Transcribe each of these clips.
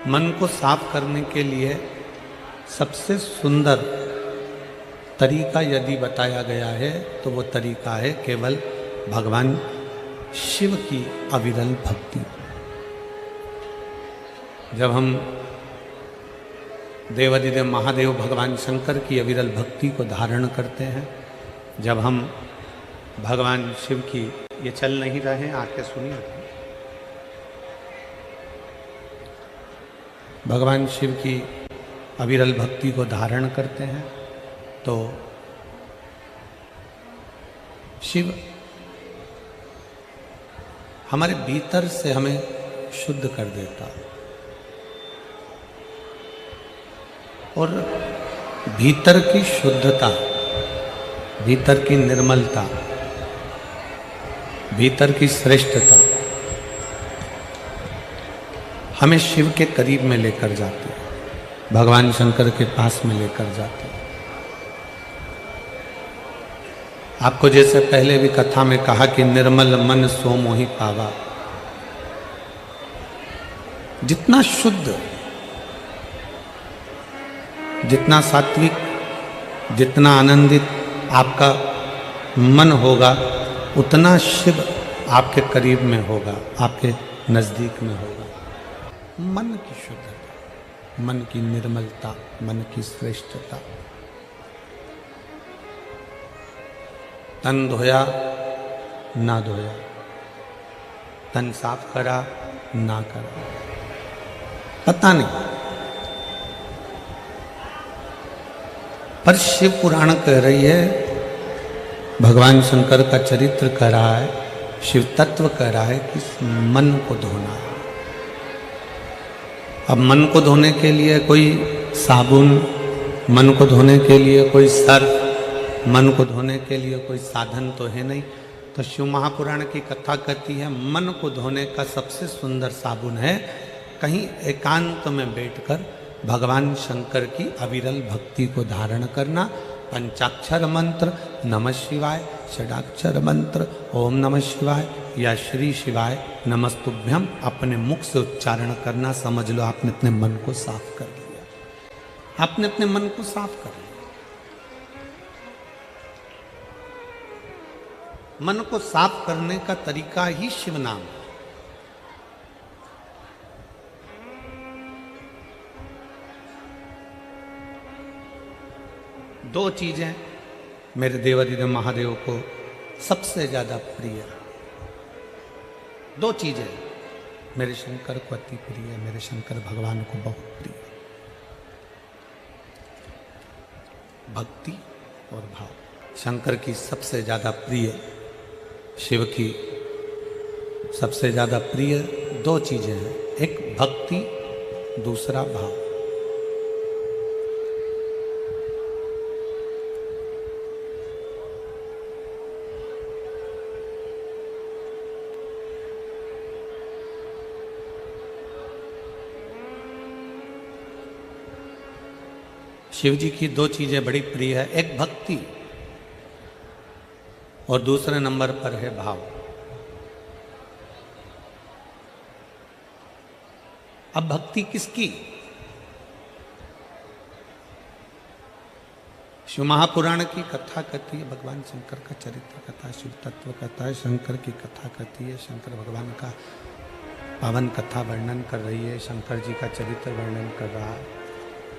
मन को साफ करने के लिए सबसे सुंदर तरीका यदि बताया गया है तो वो तरीका है केवल भगवान शिव की अविरल भक्ति। जब हम देवाधिदेव महादेव भगवान शंकर की अविरल भक्ति को धारण करते हैं, जब हम भगवान शिव की, ये चल नहीं रहे हैं, आके सुनिए, भगवान शिव की अविरल भक्ति को धारण करते हैं तो शिव हमारे भीतर से हमें शुद्ध कर देता और भीतर की शुद्धता, भीतर की निर्मलता, भीतर की श्रेष्ठता हमें शिव के करीब में लेकर जाती है, भगवान शंकर के पास में लेकर जाती है। आपको जैसे पहले भी कथा में कहा कि निर्मल मन सो मोहि पावा, जितना शुद्ध, जितना सात्विक, जितना आनंदित आपका मन होगा उतना शिव आपके करीब में होगा, आपके नजदीक में होगा। मन की शुद्धता, मन की निर्मलता, मन की श्रेष्ठता। तन धोया ना धोया, तन साफ करा ना करा, पता नहीं, पर शिव पुराण कह रही है, भगवान शंकर का चरित्र कह रहा है, शिव तत्व कह रहा है कि मन को धोना है। अब मन को धोने के लिए कोई साबुन, मन को धोने के लिए कोई सर्फ, मन को धोने के लिए कोई साधन तो है नहीं। तो शिव महापुराण की कथा कहती है मन को धोने का सबसे सुंदर साबुन है कहीं एकांत में बैठकर भगवान शंकर की अविरल भक्ति को धारण करना। पंचाक्षर मंत्र नमः शिवाय, षडाक्षर मंत्र ओम नमः शिवाय या श्री शिवाय नमस्तुभ्यम अपने मुख से उच्चारण करना। समझ लो आपने अपने मन को साफ कर लिया, आपने अपने मन को साफ कर लिया। मन को साफ करने का तरीका ही शिव नाम है। दो चीजें मेरे देवाधिदेव महादेव को सबसे ज्यादा प्रिय, दो चीजें मेरे शंकर को अति प्रिय, मेरे शंकर भगवान को बहुत प्रिय, भक्ति और भाव। शंकर की सबसे ज्यादा प्रिय, शिव की सबसे ज्यादा प्रिय दो चीजें हैं, एक भक्ति, दूसरा भाव। शिव जी की दो चीजें बड़ी प्रिय है, एक भक्ति और दूसरे नंबर पर है भाव। अब भक्ति किसकी? शिव महापुराण की कथा कहती है, भगवान शंकर का चरित्र कथा, शिव तत्व कथा है, शंकर की कथा कहती है, शंकर भगवान का पावन कथा वर्णन कर रही है, शंकर जी का चरित्र वर्णन कर रहा है,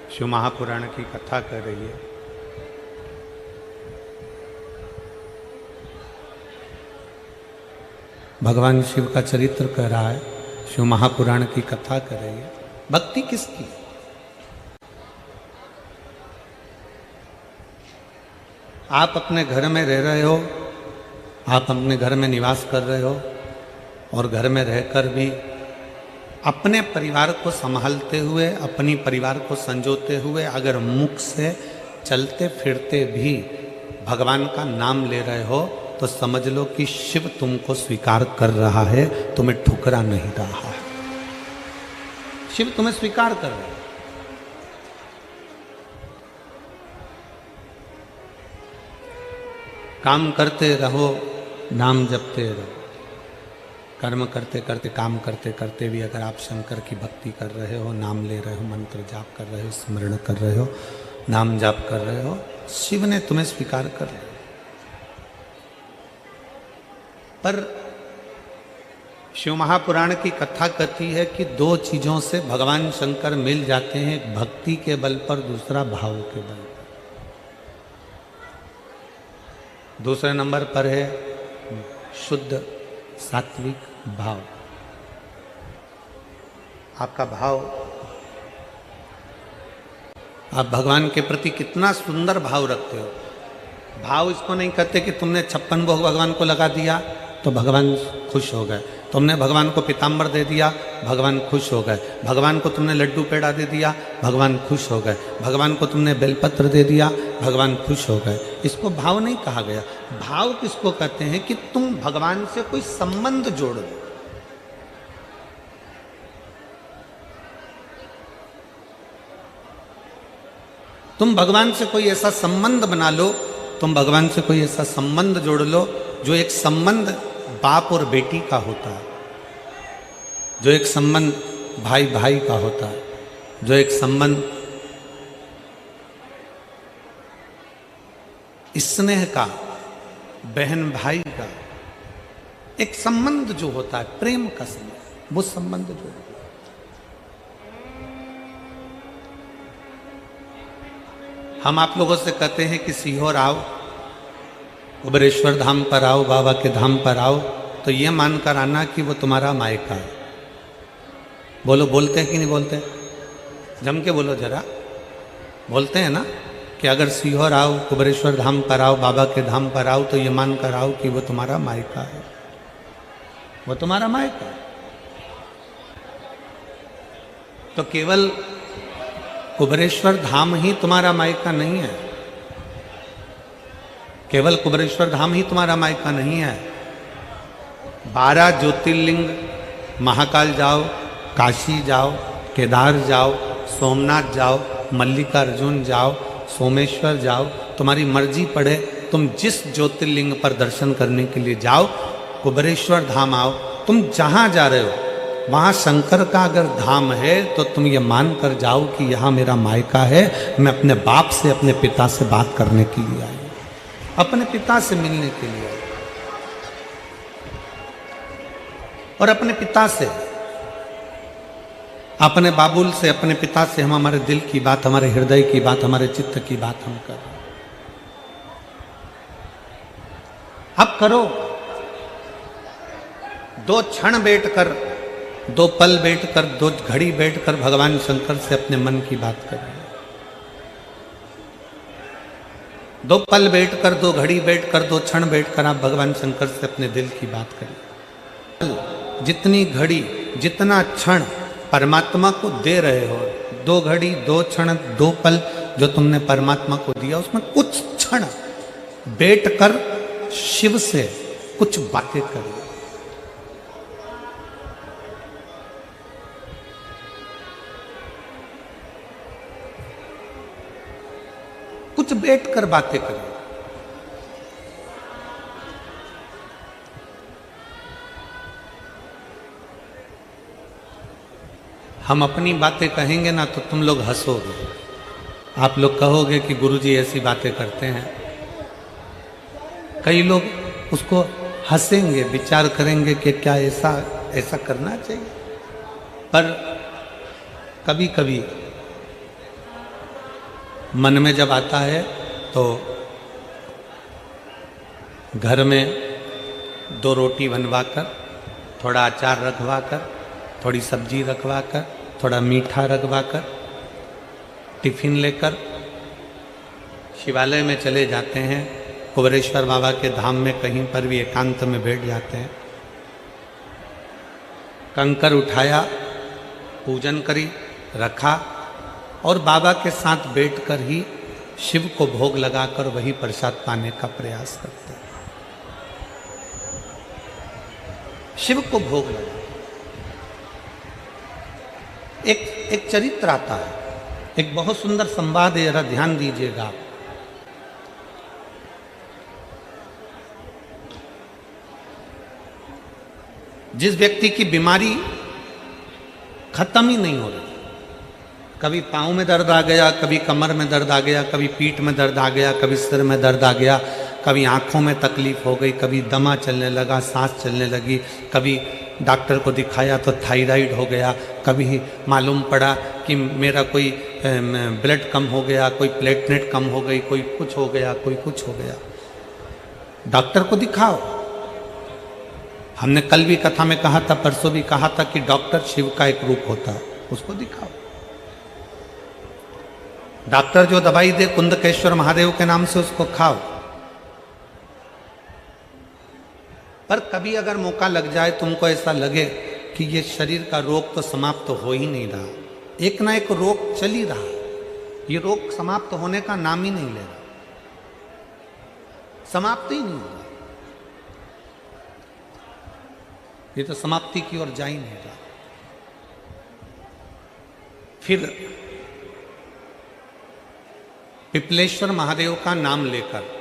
शिव महापुराण की कथा कर रही है। भगवान शिव का चरित्र कह रहा है, शिव महापुराण की कथा कर रही है। भक्ति किसकी? आप अपने घर में रह रहे हो, आप अपने घर में निवास कर रहे हो और घर में रहकर भी अपने परिवार को संभालते हुए, अपनी परिवार को संजोते हुए अगर मुख से चलते फिरते भी भगवान का नाम ले रहे हो तो समझ लो कि शिव तुमको स्वीकार कर रहा है, तुम्हें ठुकरा नहीं रहा है। शिव तुम्हें स्वीकार कर रहा है। काम करते रहो, नाम जपते रहो। कर्म करते करते, काम करते करते भी अगर आप शंकर की भक्ति कर रहे हो, नाम ले रहे हो, मंत्र जाप कर रहे हो, स्मरण कर रहे हो, नाम जाप कर रहे हो, शिव ने तुम्हें स्वीकार कर लिया। पर शिव महापुराण की कथा कहती है कि दो चीजों से भगवान शंकर मिल जाते हैं, एक भक्ति के बल पर, दूसरा भाव के बल पर। दूसरे नंबर पर है शुद्ध सात्विक भाव। आपका भाव, आप भगवान के प्रति कितना सुंदर भाव रखते हो। भाव इसको नहीं कहते कि तुमने 56 भोग भगवान को लगा दिया तो भगवान खुश हो गए, तुमने भगवान को पीताम्बर दे दिया भगवान खुश हो गए, भगवान को तुमने लड्डू पेड़ा दे दिया भगवान खुश हो गए, भगवान को तुमने बेलपत्र दे दिया भगवान खुश हो गए। इसको भाव नहीं कहा गया। भाव किसको कहते हैं कि तुम भगवान से कोई संबंध जोड़ लो। तुम भगवान से कोई ऐसा संबंध बना लो, तुम भगवान से कोई ऐसा संबंध जोड़ लो जो एक संबंध बाप और बेटी का होता है, जो एक संबंध भाई भाई का होता है, जो एक संबंध स्नेह का, बहन भाई का, एक संबंध जो होता है प्रेम का संबंध, वो संबंध जो होता है। हम आप लोगों से कहते हैं कि सीहोर आओ, कुबेरेश्वर धाम पर आओ, बाबा के धाम पर आओ, तो ये मानकर आना कि वो तुम्हारा मायका है। बोलो, बोलते हैं कि नहीं बोलते? जम के बोलो जरा, बोलते हैं ना कि अगर सीहोर आओ, कुबेरेश्वर धाम पर आओ, बाबा के धाम पर आओ, तो ये मानकर आओ कि वो तुम्हारा मायका है, वो तुम्हारा मायका है। तो केवल कुबेरेश्वर धाम ही तुम्हारा मायका नहीं है, केवल कुबेरेश्वर धाम ही तुम्हारा मायका नहीं है। 12 ज्योतिर्लिंग, महाकाल जाओ, काशी जाओ, केदार जाओ, सोमनाथ जाओ, मल्लिकार्जुन जाओ, सोमेश्वर जाओ, तुम्हारी मर्जी पड़े, तुम जिस ज्योतिर्लिंग पर दर्शन करने के लिए जाओ, कुबेरेश्वर धाम आओ। तुम जहां जा रहे हो वहां शंकर का अगर धाम है तो तुम ये मान कर जाओ कि यहां मेरा मायका है, मैं अपने बाप से, अपने पिता से बात करने के लिए आई, अपने पिता से मिलने के लिए आई। और अपने पिता से, अपने बाबुल से, अपने पिता से हम हमारे दिल की बात, हमारे हृदय की बात, हमारे चित्त की बात हम कर रहे हैं। अब करो, 2 क्षण बैठकर, 2 पल बैठकर, 2 घड़ी बैठकर भगवान शंकर से अपने मन की बात करें। 2 पल बैठकर, 2 घड़ी बैठकर, 2 क्षण बैठकर आप भगवान शंकर से अपने दिल की बात करें। जितनी घड़ी, जितना क्षण परमात्मा को दे रहे हो, 2 घड़ी, 2 क्षण, 2 पल जो तुमने परमात्मा को दिया, उसमें कुछ क्षण बैठकर शिव से कुछ बातें करो। कुछ बैठकर बातें करें। हम अपनी बातें कहेंगे ना तो तुम लोग हंसोगे, आप लोग कहोगे कि गुरुजी ऐसी बातें करते हैं। कई लोग उसको हंसेंगे, विचार करेंगे कि क्या ऐसा करना चाहिए। पर कभी कभी मन में जब आता है तो घर में 2 रोटी बनवाकर, थोड़ा अचार रखवाकर, थोड़ी सब्जी रखवाकर, थोड़ा मीठा रखवाकर, टिफिन लेकर शिवालय में चले जाते हैं, कुबेरेश्वर बाबा के धाम में कहीं पर भी एकांत में बैठ जाते हैं। कंकर उठाया, पूजन करी, रखा और बाबा के साथ बैठकर ही शिव को भोग लगाकर वही प्रसाद पाने का प्रयास करते हैं। शिव को भोग लगा। एक चरित्र आता है, एक बहुत सुंदर संवाद है, जरा ध्यान दीजिएगा आप। जिस व्यक्ति की बीमारी खत्म ही नहीं हो रही, कभी पाँव में दर्द आ गया, कभी कमर में दर्द आ गया, कभी पीठ में दर्द आ गया, कभी सिर में दर्द आ गया, कभी आँखों में तकलीफ हो गई, कभी दमा चलने लगा, सांस चलने लगी, कभी डॉक्टर को दिखाया तो थायराइड हो गया, कभी मालूम पड़ा कि मेरा कोई ब्लड कम हो गया, कोई प्लेटलेट कम हो गई, कोई कुछ हो गया, कोई कुछ हो गया। डॉक्टर को दिखाओ। हमने कल भी कथा में कहा था, परसों भी कहा था कि डॉक्टर शिव का एक रूप होता है, उसको दिखाओ। डॉक्टर जो दवाई दे कुंदकेश्वर महादेव के नाम से उसको खाओ। पर कभी अगर मौका लग जाए, तुमको ऐसा लगे कि ये शरीर का रोग तो समाप्त तो हो ही नहीं रहा, एक ना एक रोग चल ही रहा, ये रोग समाप्त होने का नाम ही नहीं ले रहा, समाप्त ही नहीं हो रहा, ये तो समाप्ति की ओर जा ही नहीं रहा। फिर पिपलेश्वर महादेव का नाम लेकर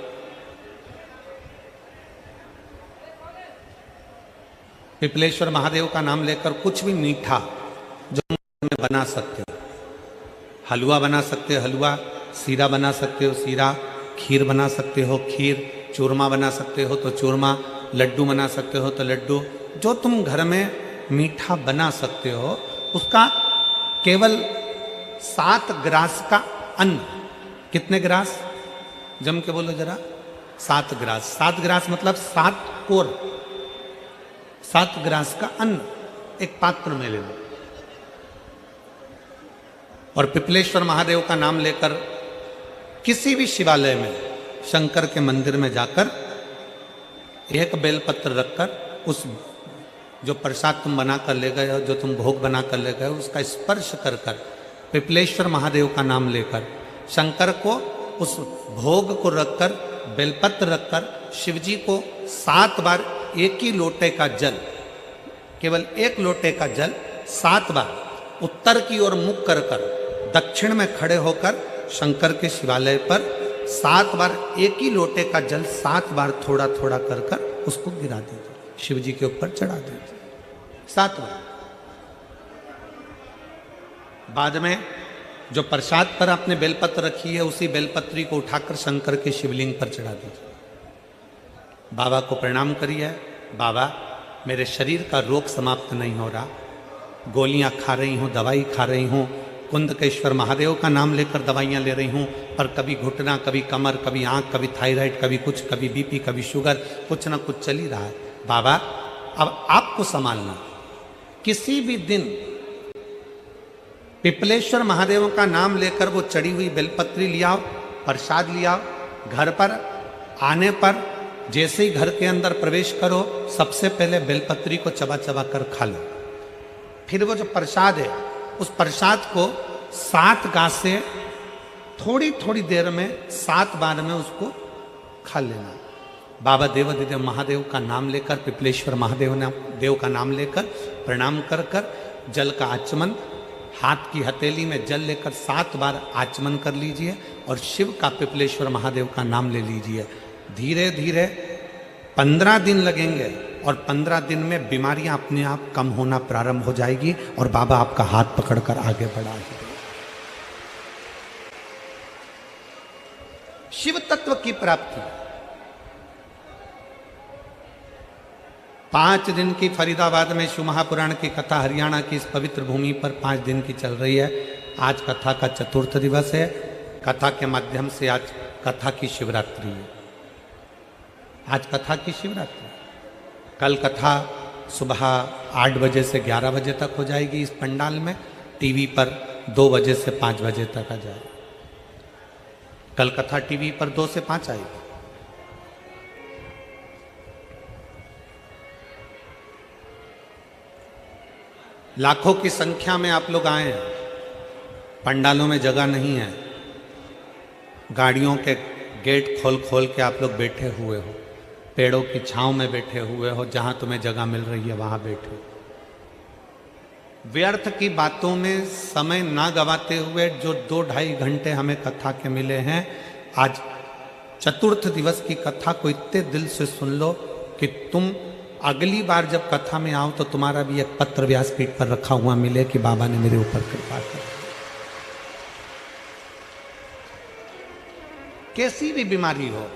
पिपलेश्वर महादेव का नाम लेकर कुछ भी मीठा जो में बना सकते हो, हलवा बना सकते हो हलवा, सीरा बना सकते हो सीरा, खीर बना सकते हो खीर, चूरमा बना सकते हो तो चूरमा, लड्डू बना सकते हो तो लड्डू, जो तुम घर में मीठा बना सकते हो उसका केवल 7 ग्रास का अन्न। कितने ग्रास? जम के बोलो जरा। 7 ग्रास। 7 ग्रास मतलब 7 कोर, 7 ग्रास का अन्न एक पात्र में ले लो और पिपलेश्वर महादेव का नाम लेकर किसी भी शिवालय में, शंकर के मंदिर में जाकर एक बेलपत्र रखकर उस जो प्रसाद तुम बना कर ले गए हो, जो तुम भोग बना कर ले गए हो, उसका स्पर्श कर कर पिपलेश्वर महादेव का नाम लेकर शंकर को उस भोग को रखकर, बेलपत्र रखकर शिवजी को 7 बार एक ही लोटे का जल, केवल एक लोटे का जल 7 बार उत्तर की ओर मुख कर कर दक्षिण में खड़े होकर शंकर के शिवालय पर 7 बार एक ही लोटे का जल 7 बार थोड़ा थोड़ा कर कर उसको गिरा दीजिए, शिव जी के ऊपर चढ़ा दीजिए 7 बार। बाद में जो प्रसाद पर आपने बेलपत्र रखी है उसी बेलपत्री को उठाकर शंकर के शिवलिंग पर चढ़ा दीजिए। बाबा को प्रणाम करिए, बाबा मेरे शरीर का रोग समाप्त नहीं हो रहा, गोलियां खा रही हूँ, दवाई खा रही हूँ, कुंदकेश्वर महादेव का नाम लेकर दवाइयाँ ले रही हूँ, पर कभी घुटना, कभी कमर, कभी आँख, कभी थायराइड, कभी कुछ, कभी बीपी, कभी शुगर, कुछ ना कुछ चल ही रहा है। बाबा अब आपको संभालना। किसी भी दिन पिपलेश्वर महादेव का नाम लेकर वो चढ़ी हुई बेलपत्री लियाओ, प्रसाद लियाओ, घर पर आने पर जैसे ही घर के अंदर प्रवेश करो सबसे पहले बेलपत्री को चबा चबा कर खा लो। फिर वो जो प्रसाद है उस प्रसाद को 7 गांठ से थोड़ी थोड़ी देर में 7 बार में उसको खा लेना। बाबा देवाधिदेव महादेव का नाम लेकर, पिपलेश्वर महादेव देव का नाम लेकर प्रणाम कर कर जल का आचमन, हाथ की हथेली में जल लेकर 7 बार आचमन कर लीजिए और शिव का, पिपलेश्वर महादेव का नाम ले लीजिए। धीरे धीरे 15 दिन लगेंगे और 15 दिन में बीमारियां अपने आप कम होना प्रारंभ हो जाएगी और बाबा आपका हाथ पकड़कर आगे बढ़ाएंगे। शिव तत्व की प्राप्ति 5 दिन की फरीदाबाद में शिव महापुराण की कथा हरियाणा की इस पवित्र भूमि पर 5 दिन की चल रही है। आज कथा का 4th दिवस है। कथा के माध्यम से आज कथा की शिवरात्रि है। आज कथा की शिवरात्रि। कल कथा सुबह 8 बजे से 11 बजे तक हो जाएगी इस पंडाल में, टीवी पर 2 बजे से 5 बजे तक आ जाएगी। कल कथा टीवी पर 2 से 5 आएगी। लाखों की संख्या में आप लोग आए हैं। पंडालों में जगह नहीं है, गाड़ियों के गेट खोल खोल के आप लोग बैठे हुए हो, पेड़ों की छांव में बैठे हुए हो, जहां तुम्हें जगह मिल रही है वहां बैठे हो। व्यर्थ की बातों में समय ना गवाते हुए जो 2-2.5 घंटे हमें कथा के मिले हैं, आज 4th दिवस की कथा को इतने दिल से सुन लो कि तुम अगली बार जब कथा में आओ तो तुम्हारा भी एक पत्र व्यासपीठ पर रखा हुआ मिले कि बाबा ने मेरे ऊपर कृपा कर। कैसी भी बीमारी हो,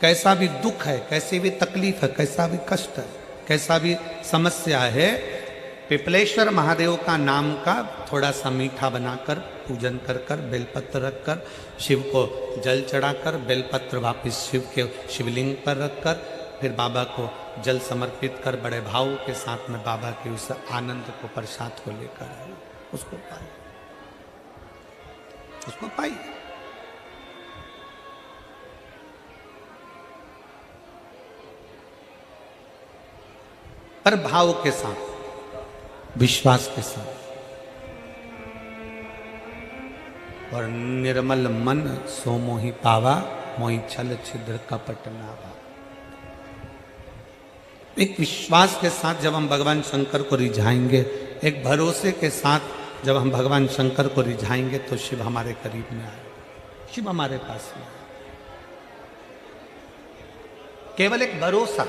कैसा भी दुख है, कैसी भी तकलीफ है, कैसा भी कष्ट है, कैसा भी समस्या है, पिपलेश्वर महादेव का नाम का थोड़ा सा मीठा बनाकर पूजन कर कर बेलपत्र रखकर शिव को जल चढ़ाकर बेलपत्र वापिस शिव के शिवलिंग पर रखकर फिर बाबा को जल समर्पित कर बड़े भाव के साथ में बाबा के उस आनंद को प्रसाद को लेकर आए, उसको पाए, उसको पाइए। पर भाव के साथ, विश्वास के साथ, और निर्मल मन सो मोहि पावा, मोहि छल छिद्र कपट नावा। एक विश्वास के साथ जब हम भगवान शंकर को रिझाएंगे, एक भरोसे के साथ जब हम भगवान शंकर को रिझाएंगे तो शिव हमारे करीब में आए, शिव हमारे पास में आए। केवल एक भरोसा।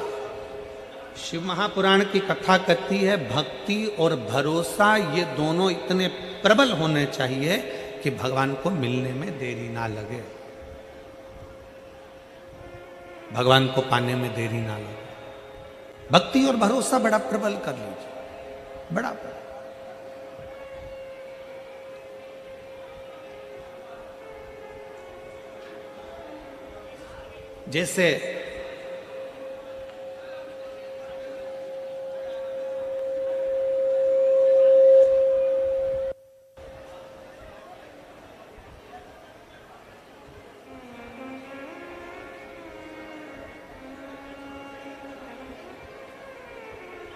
शिव महापुराण की कथा कहती है भक्ति और भरोसा ये दोनों इतने प्रबल होने चाहिए कि भगवान को मिलने में देरी ना लगे, भगवान को पाने में देरी ना लगे। भक्ति और भरोसा बड़ा प्रबल कर लीजिए, बड़ा प्रबल। जैसे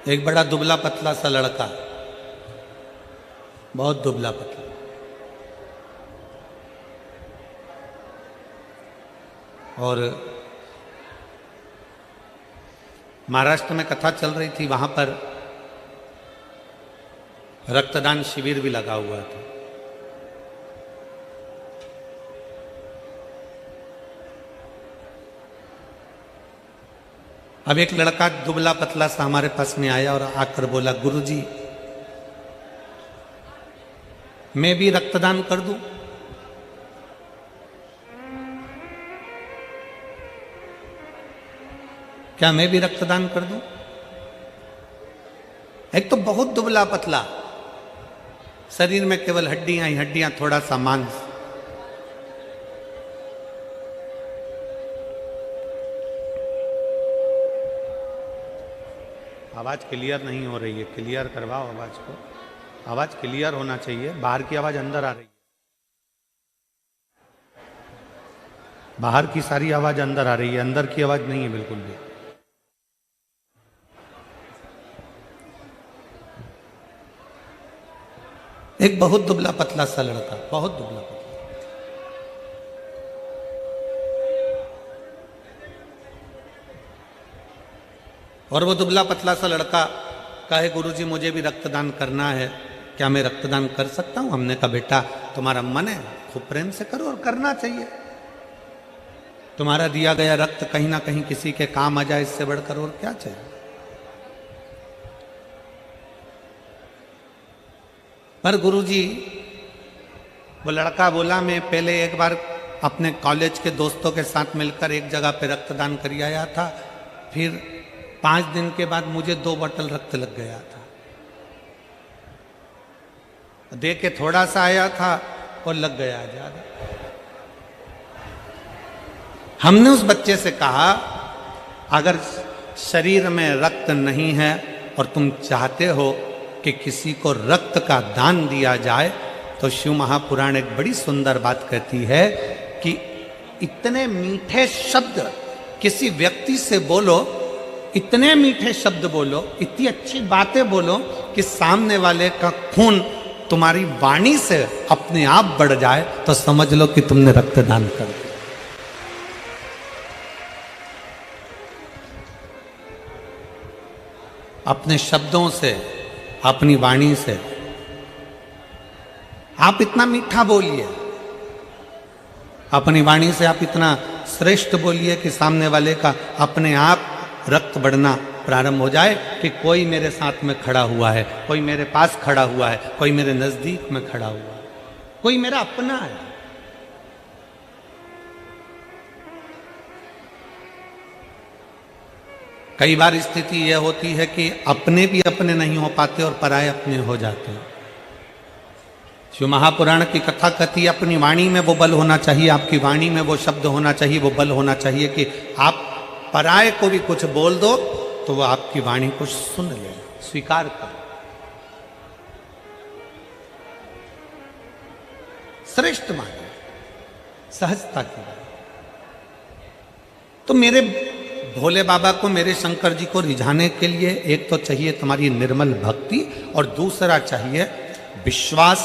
एक बड़ा दुबला पतला सा लड़का, बहुत दुबला पतला, और महाराष्ट्र में कथा चल रही थी, वहां पर रक्तदान शिविर भी लगा हुआ था। अब एक लड़का दुबला पतला सा हमारे पास में आया और आकर बोला, गुरुजी मैं भी रक्तदान कर दूं? क्या मैं भी रक्तदान कर दूं? एक तो बहुत दुबला पतला, शरीर में केवल हड्डियां ही हड्डियां, थोड़ा सा मांस। आवाज क्लियर नहीं हो रही है, क्लियर करवाओ आवाज को, आवाज क्लियर होना चाहिए। बाहर की आवाज अंदर आ रही है, बाहर की सारी आवाज अंदर आ रही है, अंदर की आवाज नहीं है बिल्कुल भी। एक बहुत दुबला पतला सा लड़का, बहुत दुबला पतला, और वो दुबला पतला सा लड़का कहे, गुरुजी मुझे भी रक्तदान करना है, क्या मैं रक्तदान कर सकता हूं? हमने कहा बेटा तुम्हारा मन है, खूब प्रेम से करो, और करना चाहिए। तुम्हारा दिया गया रक्त कहीं ना कहीं किसी के काम आ जाए, इससे बढ़कर और क्या चाहिए। पर गुरुजी, वो लड़का बोला, मैं पहले एक बार अपने कॉलेज के दोस्तों के साथ मिलकर एक जगह पे रक्तदान कर आया था, फिर 5 दिन के बाद मुझे 2 बोतल रक्त लग गया था। दे के थोड़ा सा आया था और लग गया ज्यादा। हमने उस बच्चे से कहा, अगर शरीर में रक्त नहीं है और तुम चाहते हो कि किसी को रक्त का दान दिया जाए, तो शिव महापुराण एक बड़ी सुंदर बात कहती है कि इतने मीठे शब्द किसी व्यक्ति से बोलो, इतने मीठे शब्द बोलो, इतनी अच्छी बातें बोलो कि सामने वाले का खून तुम्हारी वाणी से अपने आप बढ़ जाए, तो समझ लो कि तुमने रक्तदान कर दिया। अपने शब्दों से, अपनी वाणी से आप इतना मीठा बोलिए, अपनी वाणी से आप इतना श्रेष्ठ बोलिए कि सामने वाले का अपने आप रक्त बढ़ना प्रारंभ हो जाए कि कोई मेरे साथ में खड़ा हुआ है, कोई मेरे पास खड़ा हुआ है, कोई मेरे नजदीक में खड़ा हुआ है, कोई मेरा अपना है। कई बार स्थिति यह होती है कि अपने भी अपने नहीं हो पाते और पराये अपने हो जाते हैं। शिव महापुराण की कथा कथी, अपनी वाणी में वो बल होना चाहिए, आपकी वाणी में वो शब्द होना चाहिए, वो बल होना चाहिए कि आप पराये को भी कुछ बोल दो तो वो आपकी वाणी को सुन ले, स्वीकार कर। श्रेष्ठ माने, सहजता की बात। तो मेरे भोले बाबा को, मेरे शंकर जी को रिझाने के लिए एक तो चाहिए तुम्हारी निर्मल भक्ति और दूसरा चाहिए विश्वास,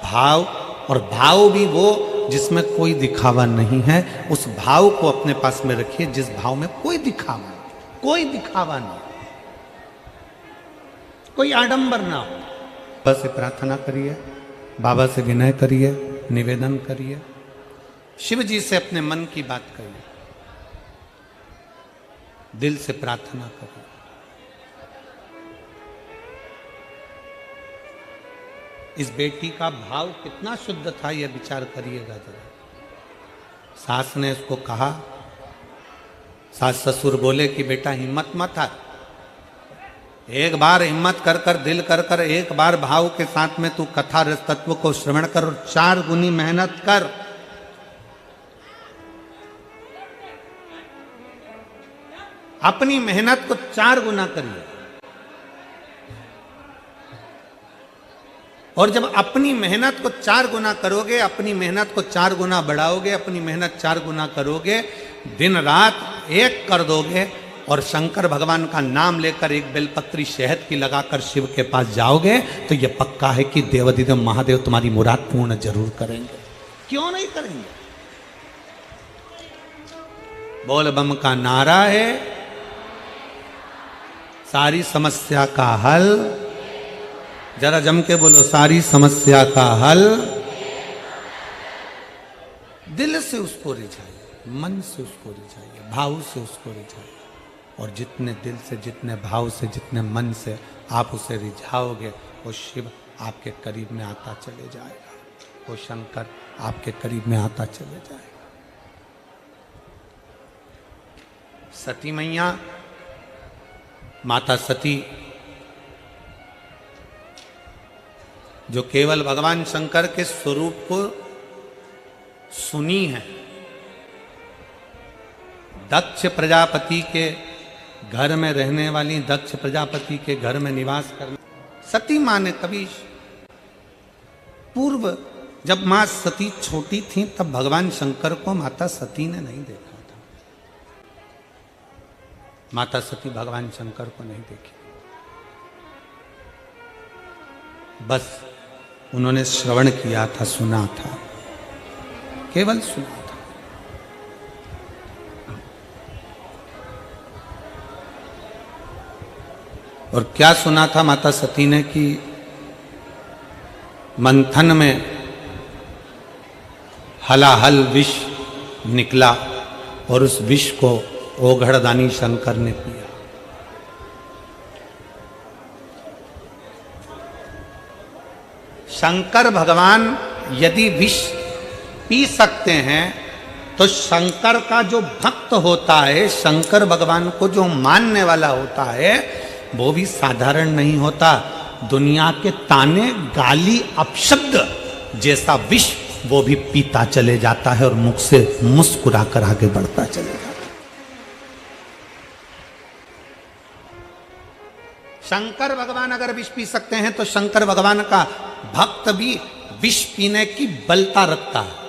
भाव। और भाव भी वो जिसमें कोई दिखावा नहीं है, उस भाव को अपने पास में रखिए जिस भाव में कोई दिखावा नहीं, कोई दिखावा नहीं, कोई आडंबर ना हो। बस प्रार्थना करिए, बाबा से विनय करिए, निवेदन करिए, शिव जी से अपने मन की बात करिए, दिल से प्रार्थना करिए। इस बेटी का भाव कितना शुद्ध था यह विचार करिएगा जरा। सास ने इसको कहा, सास ससुर बोले कि बेटा हिम्मत मत हार, एक बार हिम्मत कर कर, दिल कर कर, एक बार भाव के साथ में तू कथा रस तत्व को श्रवण कर और 4 गुनी मेहनत कर। अपनी मेहनत को 4 गुना करिए। और जब अपनी मेहनत को 4 गुना करोगे, अपनी मेहनत को 4 गुना बढ़ाओगे, अपनी मेहनत 4 गुना करोगे, दिन रात एक कर दोगे और शंकर भगवान का नाम लेकर एक बेलपत्री शहद की लगाकर शिव के पास जाओगे तो यह पक्का है कि देवाधिदेव महादेव तुम्हारी मुराद पूर्ण जरूर करेंगे। क्यों नहीं करेंगे? बोल बम का नारा है, सारी समस्या का हल। जरा जम के बोलो, सारी समस्या का हल। दिल से उसको रिझाइए, मन से उसको रिझाइए, भाव से उसको रिझाइए। और जितने दिल से, जितने भाव से, जितने मन से आप उसे रिझाओगे, वो शिव आपके करीब में आता चले जाएगा, वो शंकर आपके करीब में आता चले जाएगा। सती मैया, माता सती, जो केवल भगवान शंकर के स्वरूप को सुनी है, दक्ष प्रजापति के घर में रहने वाली, दक्ष प्रजापति के घर में निवास करने सती मां ने कभी पूर्व, जब मां सती छोटी थी तब भगवान शंकर को माता सती ने नहीं देखा था। माता सती भगवान शंकर को नहीं देखी, बस उन्होंने श्रवण किया था, सुना था, केवल सुना था। और क्या सुना था माता सती ने कि मंथन में हलाहल विष निकला और उस विष को ओघड़दानी शंकर ने पिया। शंकर भगवान यदि विष पी सकते हैं तो शंकर का जो भक्त होता है, शंकर भगवान को जो मानने वाला होता है, वो भी साधारण नहीं होता। दुनिया के ताने, गाली, अपशब्द जैसा विष वो भी पीता चले जाता है और मुख से मुस्कुरा कर आगे बढ़ता चले जाता है। शंकर भगवान अगर विष पी सकते हैं तो शंकर भगवान का भक्त भी विष पीने की बलता रखता है।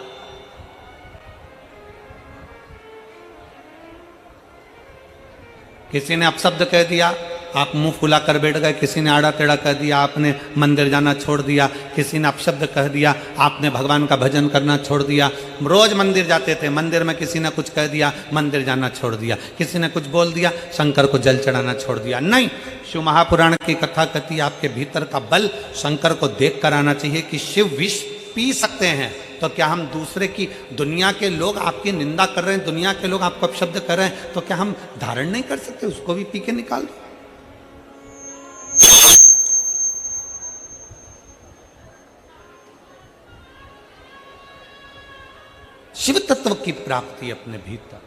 किसी ने अपशब्द कह दिया, आप मुंह फुला कर बैठ गए। किसी ने आड़ा टेढ़ा कह दिया, आपने मंदिर जाना छोड़ दिया। किसी ने अपशब्द कह दिया, आपने भगवान का भजन करना छोड़ दिया। रोज मंदिर जाते थे, मंदिर में किसी ने कुछ कह दिया, मंदिर जाना छोड़ दिया। किसी ने कुछ बोल दिया, शंकर को जल चढ़ाना छोड़ दिया। नहीं, शिव महापुराण की कथा कहती है आपके भीतर का बल शंकर को देख कर आना चाहिए कि शिव विष पी सकते हैं तो क्या हम दूसरे की, दुनिया के लोग आपकी निंदा कर रहे हैं, दुनिया के लोग आपको अपशब्द कर रहे हैं, तो क्या हम धारण नहीं कर सकते? उसको भी पी के निकाल दो। शिव तत्व की प्राप्ति अपने भीतर।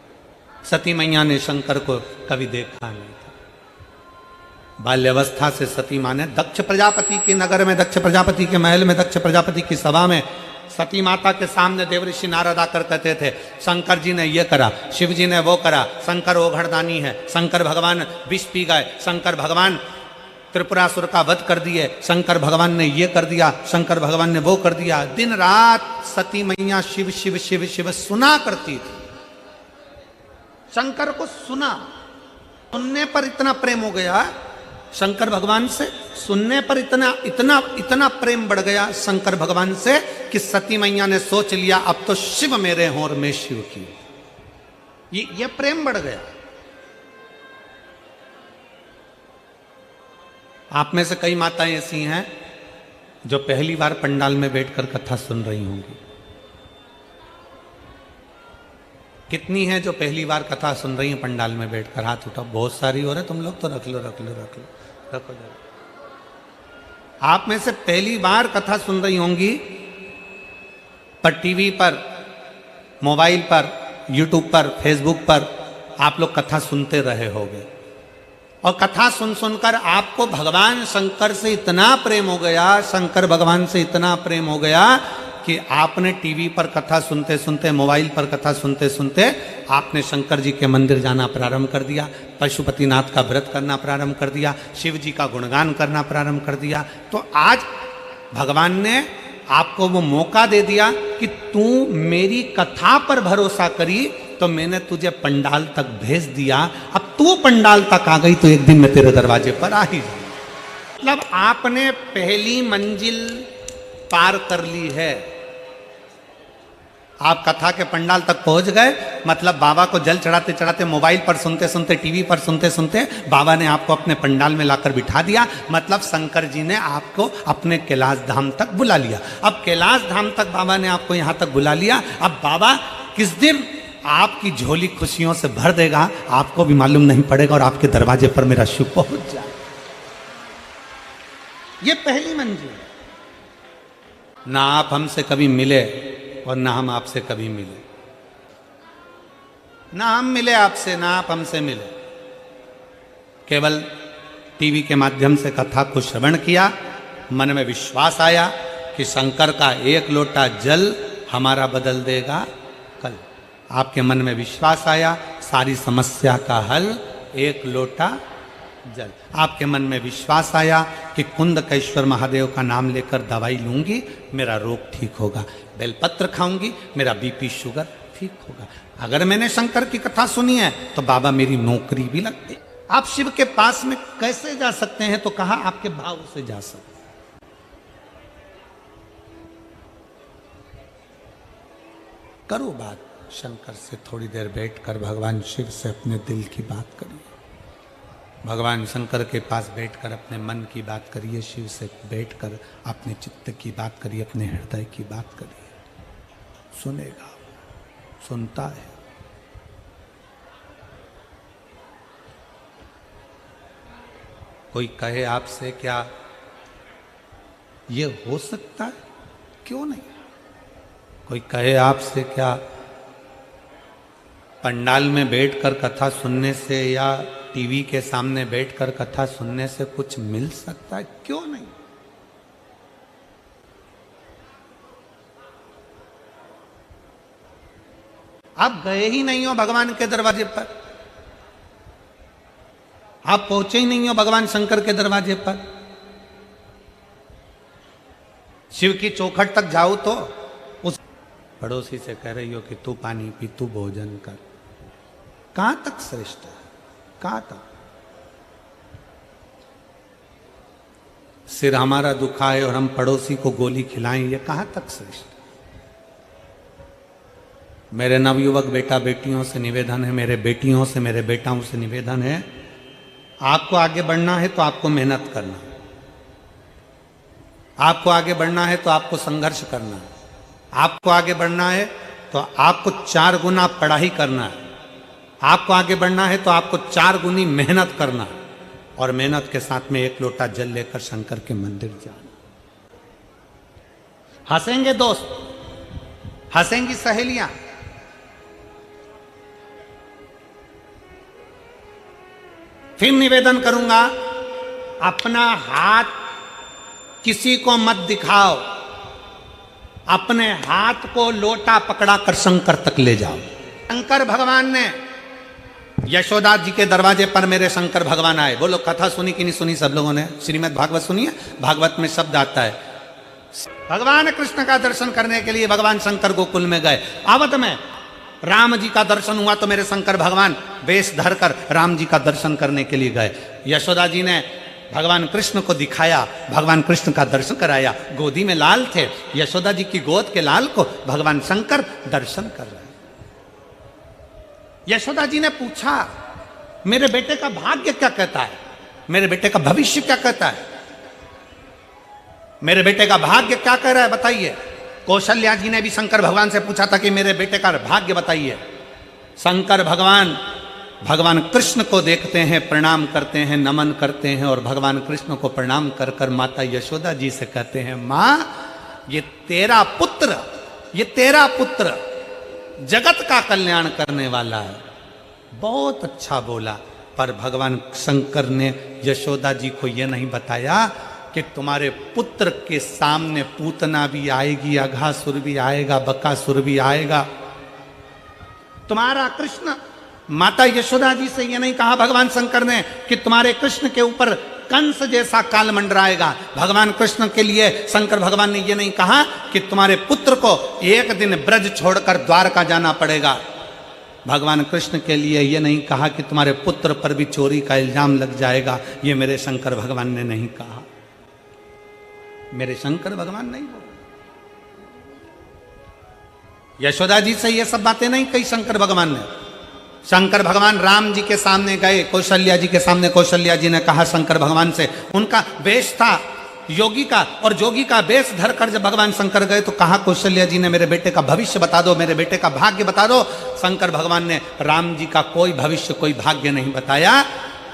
सती मैया ने शंकर को कभी देखा नहीं था। बाल्यावस्था से सती माँ ने दक्ष प्रजापति के नगर में, दक्ष प्रजापति के महल में, दक्ष प्रजापति की सभा में सती माता के सामने देवऋषि नारद आकर कहते थे, शंकर जी ने ये करा, शिव जी ने वो करा, शंकर ओघड़दानी है, शंकर भगवान विष पी गए, शंकर भगवान त्रिपुरासुर का वध कर दिए, शंकर भगवान ने ये कर दिया, शंकर भगवान ने वो कर दिया। दिन रात सती मैया शिव शिव शिव शिव सुना करती थी। शंकर को सुनने पर इतना प्रेम हो गया शंकर भगवान से, सुनने पर इतना इतना इतना प्रेम बढ़ गया शंकर भगवान से कि सती मैया ने सोच लिया अब तो शिव मेरे हों और मैं शिव की। ये प्रेम बढ़ गया। आप में से कई माताएं ऐसी हैं जो पहली बार पंडाल में बैठकर कथा सुन रही होंगी। कितनी हैं जो पहली बार कथा सुन रही हैं पंडाल में बैठकर? हाथ उठाओ। बहुत सारी हो रहे, तुम लोग तो रख लो रख लो रख लो रखो। आप में से पहली बार कथा सुन रही होंगी, पर टीवी पर, मोबाइल पर, यूट्यूब पर, फेसबुक पर आप लोग कथा सुनते रहे होंगे। और कथा सुन सुनकर आपको भगवान शंकर से इतना प्रेम हो गया, शंकर भगवान से इतना प्रेम हो गया कि आपने टीवी पर कथा सुनते सुनते, मोबाइल पर कथा सुनते सुनते आपने शंकर जी के मंदिर जाना प्रारंभ कर दिया, पशुपतिनाथ का व्रत करना प्रारंभ कर दिया, शिव जी का गुणगान करना प्रारंभ कर दिया। तो आज भगवान ने आपको वो मौका दे दिया कि तू मेरी कथा पर भरोसा करी तो मैंने तुझे पंडाल तक भेज दिया। अब तू पंडाल तक आ गई तो एक दिन मैं तेरे दरवाजे पर आ ही जाऊं। मतलब आपने पहली मंजिल पार कर ली है। आप कथा के पंडाल तक पहुंच गए, मतलब बाबा को जल चढ़ाते चढ़ाते, मोबाइल पर सुनते सुनते, टीवी पर सुनते सुनते बाबा ने आपको अपने पंडाल में लाकर बिठा दिया। मतलब शंकर जी ने आपको अपने कैलाश धाम तक बुला लिया। अब कैलाश धाम तक बाबा ने आपको यहां तक बुला लिया। अब बाबा किस दिन आपकी झोली खुशियों से भर देगा आपको भी मालूम नहीं पड़ेगा और आपके दरवाजे पर मेरा शिव पहुंच जाए। ये पहली मंजिल। ना आप हमसे कभी मिले और ना हम आपसे कभी मिले, ना हम मिले आपसे, ना आप हमसे मिले। केवल टीवी के माध्यम से कथा को श्रवण किया, मन में विश्वास आया कि शंकर का एक लोटा जल हमारा बदल देगा कल। आपके मन में विश्वास आया, सारी समस्या का हल एक लोटा जल। आपके मन में विश्वास आया कि कुंदकेश्वर महादेव का नाम लेकर दवाई लूंगी, मेरा रोग ठीक होगा। बेलपत्र खाऊंगी, मेरा बीपी शुगर ठीक होगा। अगर मैंने शंकर की कथा सुनी है तो बाबा मेरी नौकरी भी लग गई। आप शिव के पास में कैसे जा सकते हैं? तो कहा आपके भाव से जा सकते। करो बात शंकर से, थोड़ी देर बैठकर भगवान शिव से अपने दिल की बात करिए। भगवान शंकर के पास बैठकर अपने मन की बात करिए, शिव से बैठकर अपने चित्त की बात करिए, अपने हृदय की बात करिए। सुनेगा, सुनता है। कोई कहे आपसे क्या ये हो सकता है? क्यों नहीं। कोई कहे आपसे क्या पंडाल में बैठकर कथा सुनने से या टीवी के सामने बैठकर कथा सुनने से कुछ मिल सकता है? क्यों नहीं। आप गए ही नहीं हो भगवान के दरवाजे पर, आप पहुंचे ही नहीं हो भगवान शंकर के दरवाजे पर। शिव की चौखट तक जाओ तो उस पड़ोसी से कह रही हो कि तू पानी पी, तू भोजन कर। कहां तक श्रेष्ठ है? कहां तक? सिर हमारा दुखा है और हम पड़ोसी को गोली खिलाएं, ये कहां तक श्रेष्ठ? मेरे नवयुवक बेटा बेटियों से निवेदन है, मेरे बेटियों से, मेरे बेटाओं से निवेदन है, आपको आगे बढ़ना है तो आपको मेहनत करना है। आपको आगे बढ़ना है तो आपको संघर्ष करना है। आपको आगे बढ़ना है तो आपको 4 गुना पढ़ाई करना है। आपको आगे बढ़ना है तो आपको 4 गुनी मेहनत करना है, और मेहनत के साथ में 1 लोटा जल लेकर शंकर के मंदिर जाना। हंसेंगे दोस्त, हंसेंगी सहेलियां, फिर निवेदन करूंगा, अपना हाथ किसी को मत दिखाओ, अपने हाथ को लोटा पकड़ा कर शंकर तक ले जाओ। शंकर भगवान ने यशोदा जी के दरवाजे पर मेरे शंकर भगवान आए। बोलो कथा सुनी कि नहीं सुनी सब लोगों ने? श्रीमद् भागवत सुनी है? भागवत में शब्द आता है, भगवान कृष्ण का दर्शन करने के लिए भगवान शंकर गोकुल में गए। अवध में राम जी का दर्शन हुआ तो मेरे शंकर भगवान वेश धरकर राम जी का दर्शन करने के लिए गए। यशोदा जी ने भगवान कृष्ण को दिखाया, भगवान कृष्ण का दर्शन कराया। गोदी में लाल थे, यशोदा जी की गोद के लाल को भगवान शंकर दर्शन कर रहे। यशोदा जी ने पूछा, मेरे बेटे का भाग्य क्या कहता है? मेरे बेटे का भविष्य क्या कहता है? मेरे बेटे का भाग्य क्या कह रहा है बताइए। कौशल्या जी ने भी शंकर भगवान से पूछा था कि मेरे बेटे का भाग्य बताइए। शंकर भगवान भगवान कृष्ण को देखते हैं, प्रणाम करते हैं, नमन करते हैं, और भगवान कृष्ण को प्रणाम कर कर माता यशोदा जी से कहते हैं, मां ये तेरा पुत्र, ये तेरा पुत्र जगत का कल्याण करने वाला है। बहुत अच्छा बोला, पर भगवान शंकर ने यशोदा जी को यह नहीं बताया कि तुम्हारे पुत्र के सामने पूतना भी आएगी, अघासुर भी आएगा, बकासुर भी आएगा। तुम्हारा कृष्ण, माता यशोदा जी से यह नहीं कहा भगवान शंकर ने कि तुम्हारे कृष्ण के ऊपर कंस जैसा काल मंडराएगा। भगवान कृष्ण के लिए शंकर भगवान ने यह नहीं कहा कि तुम्हारे पुत्र को एक दिन ब्रज छोड़कर द्वारका जाना पड़ेगा। भगवान कृष्ण के लिए यह नहीं कहा कि तुम्हारे पुत्र पर भी चोरी का इल्जाम लग जाएगा। ये मेरे शंकर भगवान ने नहीं कहा, मेरे शंकर भगवान नहीं बोले। यशोदा जी से ये सब बातें नहीं कही शंकर भगवान ने। शंकर भगवान राम जी के सामने गए, कौशल्या जी के सामने, कौशल्या जी ने कहा शंकर भगवान से, उनका वेश था योगी का, और जोगी का वेश धरकर जब भगवान शंकर गए तो कहा कौशल्या जी ने, मेरे बेटे का भविष्य बता दो, मेरे बेटे का भाग्य बता दो। शंकर भगवान ने राम जी का कोई भविष्य, कोई भाग्य नहीं बताया,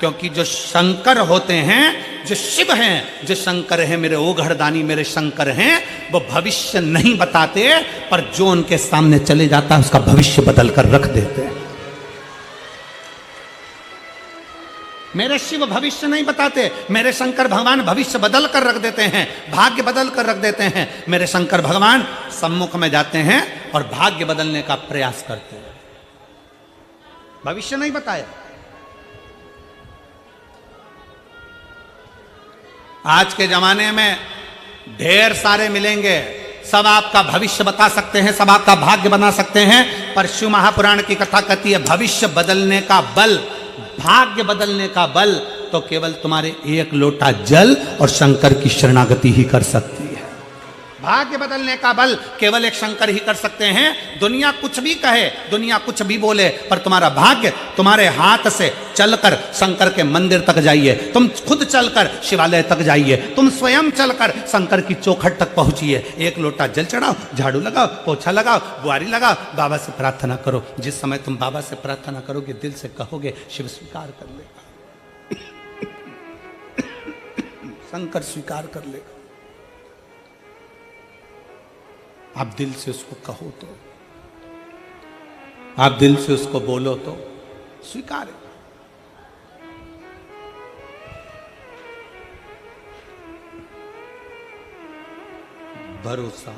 क्योंकि जो शंकर होते हैं, जो शिव हैं, जो शंकर हैं, मेरे ओघड़दानी मेरे शंकर हैं, वो भविष्य नहीं बताते, पर जो उनके सामने चले जाता है उसका भविष्य बदल कर रख देते हैं। मेरे शिव भविष्य नहीं बताते, मेरे शंकर भगवान भविष्य बदल कर रख देते हैं, भाग्य बदल कर रख देते हैं। मेरे शंकर भगवान सम्मुख में जाते हैं और भाग्य बदलने का प्रयास करते हैं, भविष्य नहीं बताया। आज के जमाने में ढेर सारे मिलेंगे, सब आपका भविष्य बता सकते हैं, सब आपका भाग्य बना सकते हैं, पर शिव महापुराण की कथा कहती है भविष्य बदलने का बल, भाग्य बदलने का बल तो केवल तुम्हारे 1 लोटा जल और शंकर की शरणागति ही कर सकती है। भाग्य बदलने का बल केवल एक शंकर ही कर सकते हैं। दुनिया कुछ भी कहे, दुनिया कुछ भी बोले, पर तुम्हारा भाग्य तुम्हारे हाथ से चलकर शंकर के मंदिर तक जाइए, तुम खुद चलकर शिवालय तक जाइए, तुम स्वयं चलकर शंकर की चौखट तक पहुंचिए। 1 लोटा जल चढ़ाओ, झाड़ू लगाओ, पोछा लगाओ, बुआरी लगाओ, बाबा से प्रार्थना करो। जिस समय तुम बाबा से प्रार्थना करोगे, दिल से कहोगे, शिव स्वीकार कर लेगा, शंकर स्वीकार कर लेगा। आप दिल से उसको कहो तो, आप दिल से उसको बोलो तो स्वीकार है। भरोसा,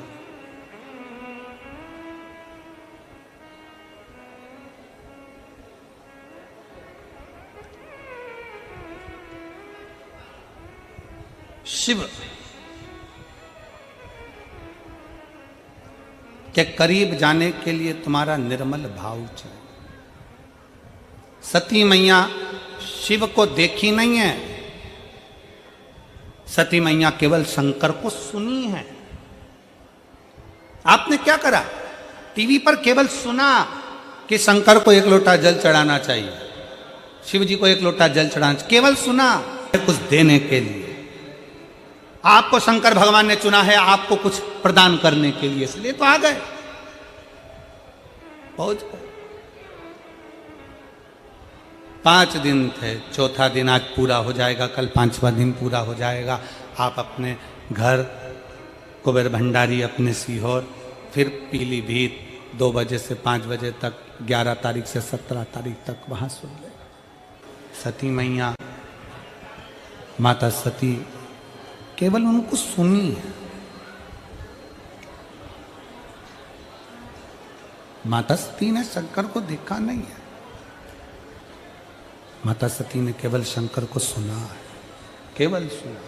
शिव के करीब जाने के लिए तुम्हारा निर्मल भाव चाहिए। सती मैया शिव को देखी नहीं है, सती मैया केवल शंकर को सुनी है। आपने क्या करा? टीवी पर केवल सुना कि शंकर को 1 लोटा जल चढ़ाना चाहिए, शिव जी को 1 लोटा जल चढ़ाना चाहिए, केवल सुना कुछ देने के लिए। आपको शंकर भगवान ने चुना है आपको कुछ प्रदान करने के लिए, इसलिए तो आ गए, पहुंच गए। 5 दिन थे, चौथा दिन आज पूरा हो जाएगा, कल 5वां दिन पूरा हो जाएगा। आप अपने घर कुबेर भंडारी, अपने सीहोर, फिर पीलीभीत 2 बजे से 5 बजे तक, 11 तारीख से 17 तारीख तक वहां सुन ले। सती मैया, माता सती, केवल उनको सुनी है। माता सती ने शंकर को देखा नहीं है, माता सती ने केवल शंकर को सुना है, केवल सुना।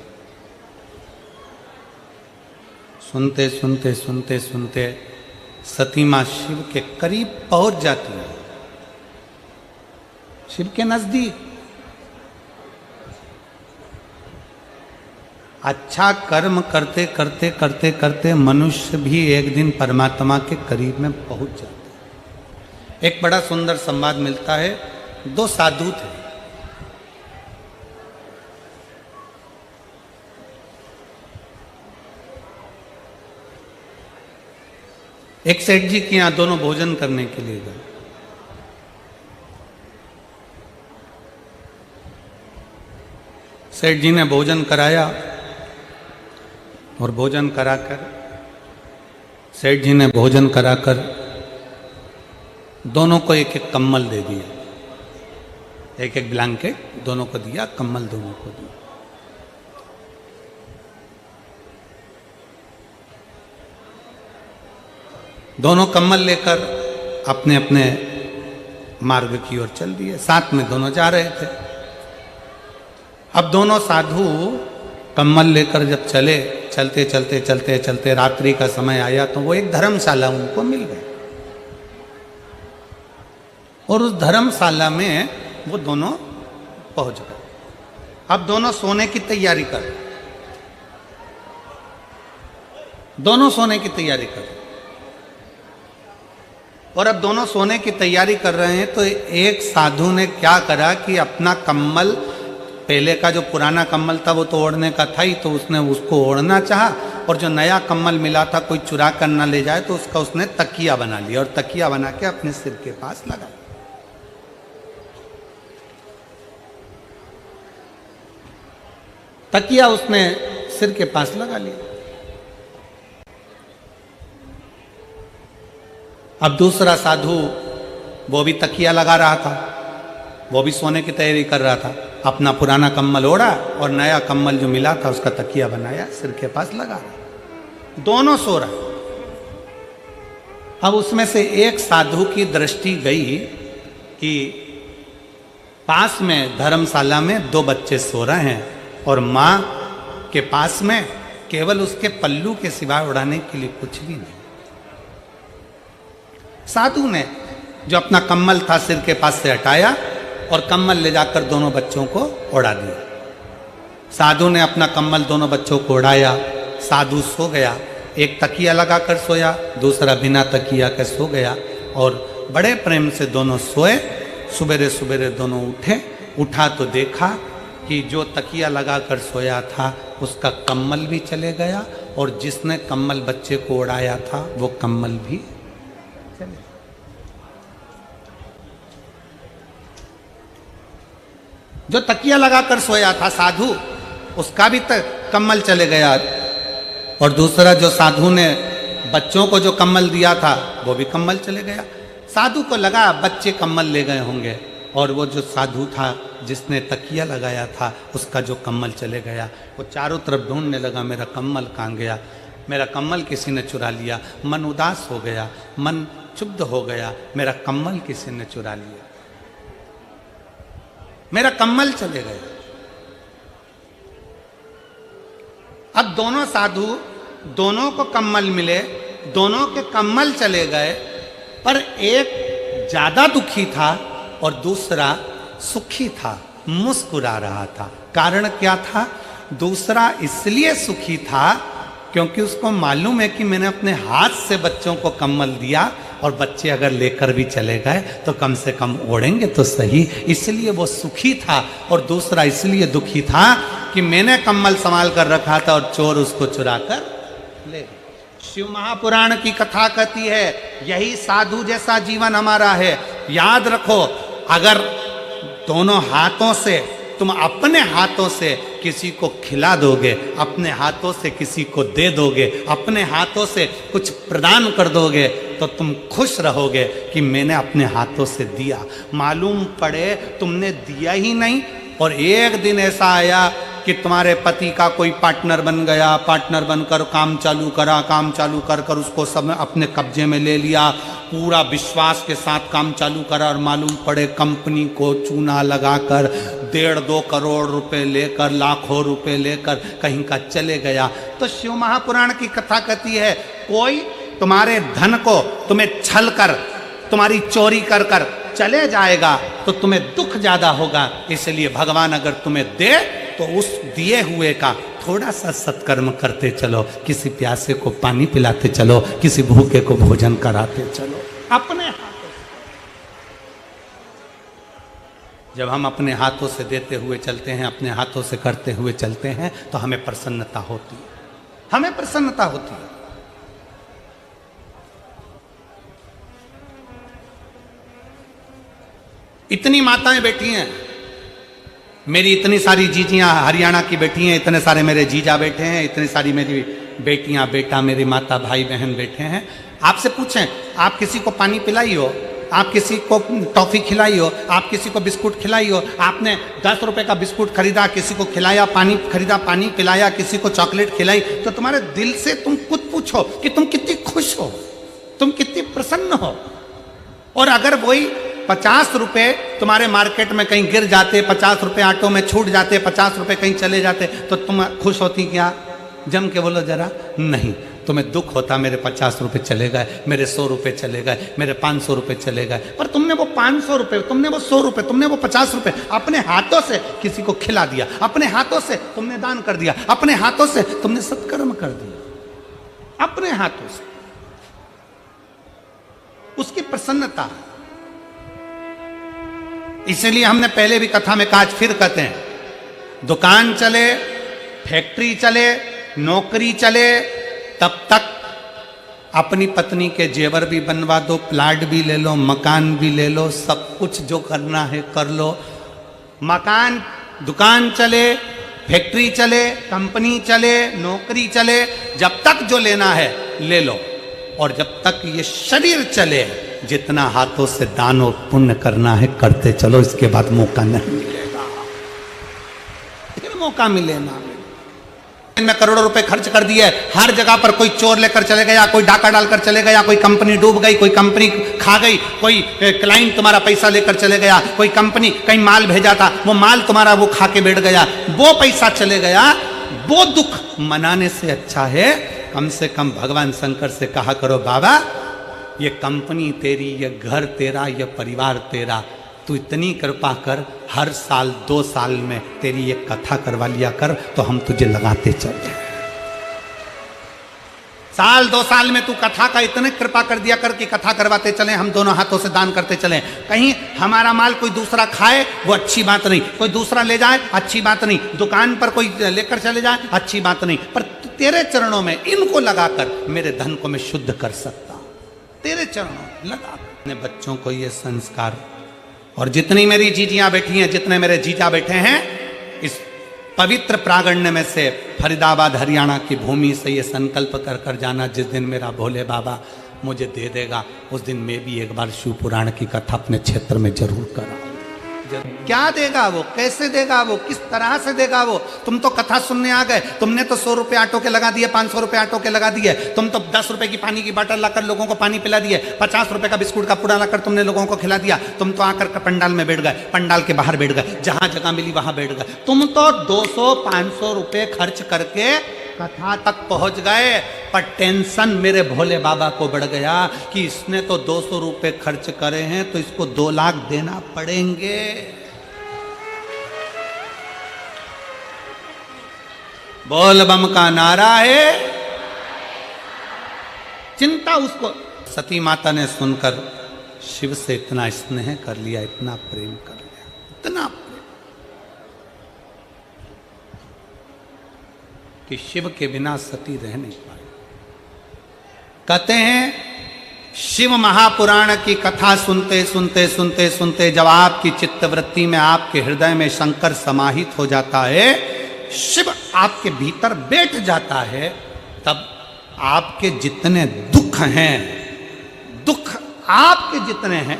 सुनते सुनते सुनते सुनते सती मां शिव के करीब पहुंच जाती है, शिव के नजदीक। अच्छा कर्म करते करते करते करते मनुष्य भी एक दिन परमात्मा के करीब में पहुंच जाता है। एक बड़ा सुंदर संवाद मिलता है। 2 साधु थे, एक सेठ जी के यहां दोनों भोजन करने के लिए गए। सेठ जी ने भोजन कराया और भोजन कराकर, सेठ जी ने भोजन कराकर दोनों को एक एक कम्बल दे दिया, एक एक ब्लैंकेट दोनों को दिया, कम्बल दोनों को दिया। दोनों कम्बल लेकर अपने अपने मार्ग की ओर चल दिए, साथ में दोनों जा रहे थे। अब दोनों साधु कम्बल लेकर जब चले, चलते चलते चलते चलते रात्रि का समय आया तो वो एक धर्मशाला उनको मिल गई, और उस धर्मशाला में वो दोनों पहुंच गए। अब दोनों सोने की तैयारी कर रहे, दोनों सोने की तैयारी कर रहे। और अब दोनों सोने की तैयारी कर रहे हैं तो एक साधु ने क्या करा कि अपना कम्बल, पहले का जो पुराना कम्बल था वो तो ओढ़ने का था ही, तो उसने उसको ओढ़ना चाहा, और जो नया कम्बल मिला था कोई चुरा कर ना ले जाए तो उसका उसने तकिया बना लिया, और तकिया बना के अपने सिर के पास लगा। तकिया उसने सिर के पास लगा लिया। अब दूसरा साधु वो भी तकिया लगा रहा था, वो भी सोने की तैयारी कर रहा था। अपना पुराना कम्बल ओढ़ा और नया कम्बल जो मिला था उसका तकिया बनाया, सिर के पास लगा रहा, दोनों सो रहा। अब उसमें से एक साधु की दृष्टि गई कि पास में धर्मशाला में 2 बच्चे सो रहे हैं और मां के पास में केवल उसके पल्लू के सिवाय उड़ाने के लिए कुछ भी नहीं। साधु ने जो अपना कम्बल था सिर के पास से हटाया और कम्बल ले जाकर दोनों बच्चों को उड़ा दिया। साधु ने अपना कम्बल दोनों बच्चों को उड़ाया, साधु सो गया। एक तकिया लगाकर सोया, दूसरा बिना तकिया के सो गया, और बड़े प्रेम से दोनों सोए। सुबेरे सुबेरे दोनों उठे, उठा तो देखा कि जो तकिया लगाकर सोया था उसका कम्बल भी चले गया, और जिसने कम्बल बच्चे को उड़ाया था वो कम्बल भी चले। जो तकिया लगाकर सोया था साधु, उसका भी कम्बल चले गया, और दूसरा जो साधु ने बच्चों को जो कम्बल दिया था वो भी कम्बल चले गया। साधु को लगा बच्चे कम्बल ले गए होंगे, और वो जो साधु था जिसने तकिया लगाया था उसका जो कम्बल चले गया। वो चारों तरफ ढूंढने लगा, मेरा कम्बल कहाँ गया, मेरा कम्बल किसी ने चुरा लिया। मन उदास हो गया, मन क्षुब्ध हो गया, मेरा कम्बल किसी ने चुरा लिया, मेरा कम्बल चले गए। अब दोनों साधु, दोनों को कम्बल मिले, दोनों के कम्बल चले गए, पर एक ज्यादा दुखी था और दूसरा सुखी था, मुस्कुरा रहा था। कारण क्या था? दूसरा इसलिए सुखी था क्योंकि उसको मालूम है कि मैंने अपने हाथ से बच्चों को कम्बल दिया, और बच्चे अगर लेकर भी चले गए तो कम से कम ओढ़ेंगे तो सही, इसलिए वो सुखी था। और दूसरा इसलिए दुखी था कि मैंने कम्बल संभाल कर रखा था और चोर उसको चुरा कर ले। शिव महापुराण की कथा कहती है यही साधु जैसा जीवन हमारा है। याद रखो, अगर दोनों हाथों से तुम अपने हाथों से किसी को खिला दोगे, अपने हाथों से किसी को दे दोगे, अपने हाथों से कुछ प्रदान कर दोगे, तो तुम खुश रहोगे कि मैंने अपने हाथों से दिया। मालूम पड़े तुमने दिया ही नहीं और एक दिन ऐसा आया कि तुम्हारे पति का कोई पार्टनर बन गया, पार्टनर बनकर काम चालू करा, काम चालू कर कर उसको सब अपने कब्जे में ले लिया, पूरा विश्वास के साथ काम चालू करा और मालूम पड़े कंपनी को चूना लगाकर 1.5-2 करोड़ रुपए लेकर, लाखों रुपए लेकर कहीं का चले गया। तो शिव महापुराण की कथा कहती है कोई तुम्हारे धन को तुम्हें छल कर, तुम्हारी चोरी कर कर चले जाएगा तो तुम्हें दुख ज्यादा होगा। इसलिए भगवान अगर तुम्हें दे तो उस दिए हुए का थोड़ा सा सत्कर्म करते चलो, किसी प्यासे को पानी पिलाते चलो, किसी भूखे को भोजन कराते चलो अपने हाथों से। जब हम अपने हाथों से देते हुए चलते हैं, अपने हाथों से करते हुए चलते हैं, तो हमें प्रसन्नता होती है, हमें प्रसन्नता होती है। इतनी माताएं बैठी हैं, मेरी इतनी सारी जीजियां हरियाणा की बैठी हैं, इतने सारे मेरे जीजा बैठे हैं, इतनी सारी मेरी बेटियां बेटा, मेरी माता भाई बहन बैठे हैं। आपसे पूछें, आप किसी को पानी पिलाई हो, आप किसी को टॉफी खिलाई हो, आप किसी को बिस्कुट खिलाई हो, आपने 10 रुपए का बिस्कुट खरीदा, किसी को खिलाया, पानी खरीदा, पानी पिलाया, किसी को चॉकलेट खिलाई, तो तुम्हारे दिल से तुम खुद पूछो कि तुम कितनी खुश हो, तुम कितनी प्रसन्न हो। और अगर वही 50 रुपए तुम्हारे मार्केट में कहीं गिर जाते, 50 रुपए ऑटो में छूट जाते, 50 रुपए कहीं चले जाते, तो तुम खुश होती क्या? जम के बोलो जरा। नहीं, तुम्हें दुख होता मेरे 50 रुपए चले गए, मेरे 100 रुपए चले गए, मेरे 500 रुपए चले गए। पर तुमने वो 500 रुपए, तुमने वो 100 रुपए, तुमने वो 50 रुपए अपने हाथों से किसी को खिला दिया, अपने हाथों से तुमने दान कर दिया, अपने हाथों से तुमने सत्कर्म कर दिया, अपने हाथों से। उसकी प्रसन्नता। इसलिए हमने पहले भी कथा में कहा, आज फिर कहते हैं, दुकान चले, फैक्ट्री चले, नौकरी चले, तब तक अपनी पत्नी के जेवर भी बनवा दो, प्लाट भी ले लो, मकान भी ले लो, सब कुछ जो करना है कर लो। मकान, दुकान चले, फैक्ट्री चले, कंपनी चले, नौकरी चले, जब तक जो लेना है ले लो। और जब तक ये शरीर चले, जितना हाथों से दान और पुण्य करना है करते चलो। इसके बाद मौका नहीं मिलेगा, फिर मौका मिलेगा। में करोड़ों रुपए खर्च कर दिए, हर जगह पर कोई चोर लेकर चले गया, कोई डाका डालकर चले गया, कोई कंपनी डूब गई, कोई कंपनी खा गई, कोई क्लाइंट तुम्हारा पैसा लेकर चले गया, कोई कंपनी कहीं माल भेजा था, वो माल तुम्हारा वो खा के बैठ गया, वो पैसा चले गया। वो दुख मनाने से अच्छा है कम से कम भगवान शंकर से कहा करो, बाबा ये कंपनी तेरी, ये घर तेरा, ये परिवार तेरा, तू इतनी कृपा कर, हर साल 2 साल में तेरी ये कथा करवा लिया कर, तो हम तुझे लगाते चले। साल 2 साल में तू कथा का इतने कृपा कर दिया कर कि कथा करवाते चले, हम दोनों हाथों से दान करते चले। कहीं हमारा माल कोई दूसरा खाए वो अच्छी बात नहीं, कोई दूसरा ले जाए अच्छी बात नहीं, दुकान पर कोई लेकर चले जाए अच्छी बात नहीं, पर तेरे चरणों में इनको लगाकर मेरे धन को मैं शुद्ध कर सकता, तेरे चरणों लगा। अपने बच्चों को ये संस्कार, और जितनी मेरी जीजियां बैठी हैं, जितने मेरे जीजा बैठे हैं, इस पवित्र प्रागण्य में से, फरीदाबाद हरियाणा की भूमि से ये संकल्प कर कर जाना, जिस दिन मेरा भोले बाबा मुझे दे देगा, उस दिन मैं भी एक बार शिव पुराण की कथा अपने क्षेत्र में जरूर कराऊं। क्या देगा वो, कैसे देगा वो, किस तरह से देगा वो? तुम तो कथा सुनने आ गए, तुमने तो 100 रुपए ऑटो के लगा दिए, 500 रुपए ऑटो के लगा दिए, तुम तो 10 रुपए की पानी की बोतल लाकर लोगों को पानी पिला दिए, 50 रुपए का बिस्कुट का पूड़ा लाकर तुमने लोगों को खिला दिया, तुम तो आकर पंडाल में बैठ गए, पंडाल के बाहर बैठ गए, जहां जगह मिली वहां बैठ गए। तुम तो 200-500 रुपए खर्च करके कथा तक पहुंच गए, पर टेंशन मेरे भोले बाबा को बढ़ गया कि इसने तो 200 रुपए खर्च करे हैं, तो इसको 2 लाख देना पड़ेंगे। बोल बम का नारा है। चिंता उसको। सती माता ने सुनकर शिव से इतना स्नेह कर लिया, इतना प्रेम कर लिया, इतना प्रेम। कि शिव के बिना सती रह नहीं पाए। कहते हैं शिव महापुराण की कथा सुनते सुनते सुनते सुनते जब आपकी चित्तवृत्ति में, आपके हृदय में शंकर समाहित हो जाता है, शिव आपके भीतर बैठ जाता है, तब आपके जितने दुख हैं, दुख आपके जितने हैं,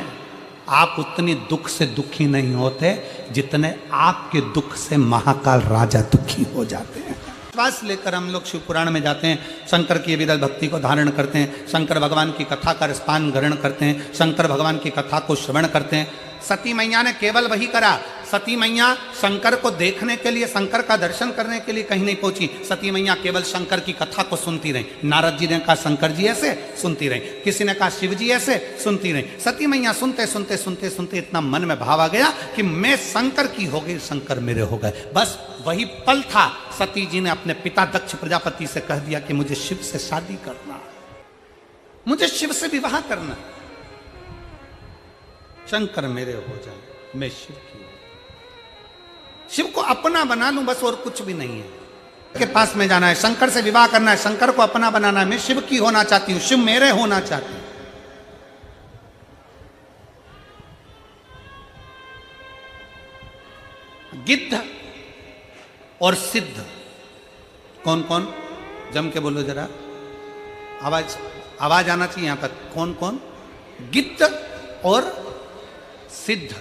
आप उतनी दुख से दुखी नहीं होते जितने आपके दुख से महाकाल राजा दुखी हो जाते हैं। विश्वास लेकर हम लोग शिव पुराण में जाते हैं, शंकर की विरल भक्ति को धारण करते हैं, शंकर भगवान की कथा का रसपान ग्रहण करते हैं, शंकर भगवान की कथा को श्रवण करते हैं। सती मैया ने केवल वही करा। सती मैया शंकर को देखने के लिए, शंकर का दर्शन करने के लिए कहीं नहीं पहुंची। सती मैया केवल शंकर की कथा को सुनती रही। नारद जी ने कहा शंकर जी ऐसे, सुनती रही। किसी ने कहा शिव जी ऐसे, सुनती रही। सती मैया सुनते सुनते सुनते सुनते इतना मन में भाव आ गया कि मैं शंकर की हो गई, शंकर मेरे हो गए। बस वही पल था, सती जी ने अपने पिता दक्ष प्रजापति से कह दिया कि मुझे शिव से शादी करना, मुझे शिव से विवाह करना, शंकर मेरे हो जाए, मैं शिव की, शिव को अपना बना लूं, बस और कुछ भी नहीं है। के पास में जाना है, शंकर से विवाह करना है, शंकर को अपना बनाना है, मैं शिव की होना चाहती हूं, शिव मेरे होना चाहती हूं। गिद्ध और सिद्ध कौन कौन, जम के बोलो जरा, आवाज आना चाहिए यहां पर। कौन कौन? गिद्ध और सिद्ध।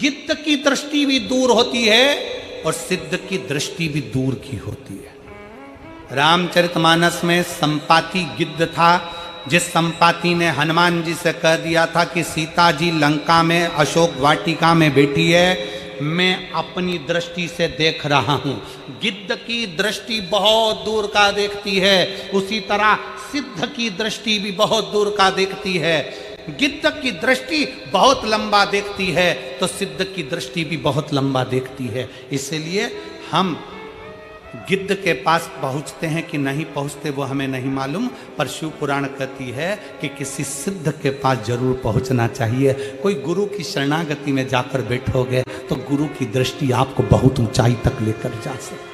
गिद्ध की दृष्टि भी दूर होती है और सिद्ध की दृष्टि भी दूर की होती है। रामचरितमानस में संपाति गिद्ध था, जिस संपाति ने हनुमान जी से कह दिया था कि सीता जी लंका में अशोक वाटिका में बैठी है, मैं अपनी दृष्टि से देख रहा हूं। गिद्ध की दृष्टि बहुत दूर का देखती है, उसी तरह सिद्ध की दृष्टि भी बहुत दूर का देखती है। गिद्ध की दृष्टि बहुत लंबा देखती है तो सिद्ध की दृष्टि भी बहुत लंबा देखती है। इसलिए हम गिद्ध के पास पहुंचते हैं कि नहीं पहुंचते वो हमें नहीं मालूम, पर शिव पुराण कहती है कि किसी सिद्ध के पास जरूर पहुंचना चाहिए। कोई गुरु की शरणागति में जाकर बैठोगे तो गुरु की दृष्टि आपको बहुत ऊंचाई तक लेकर जा सकती है।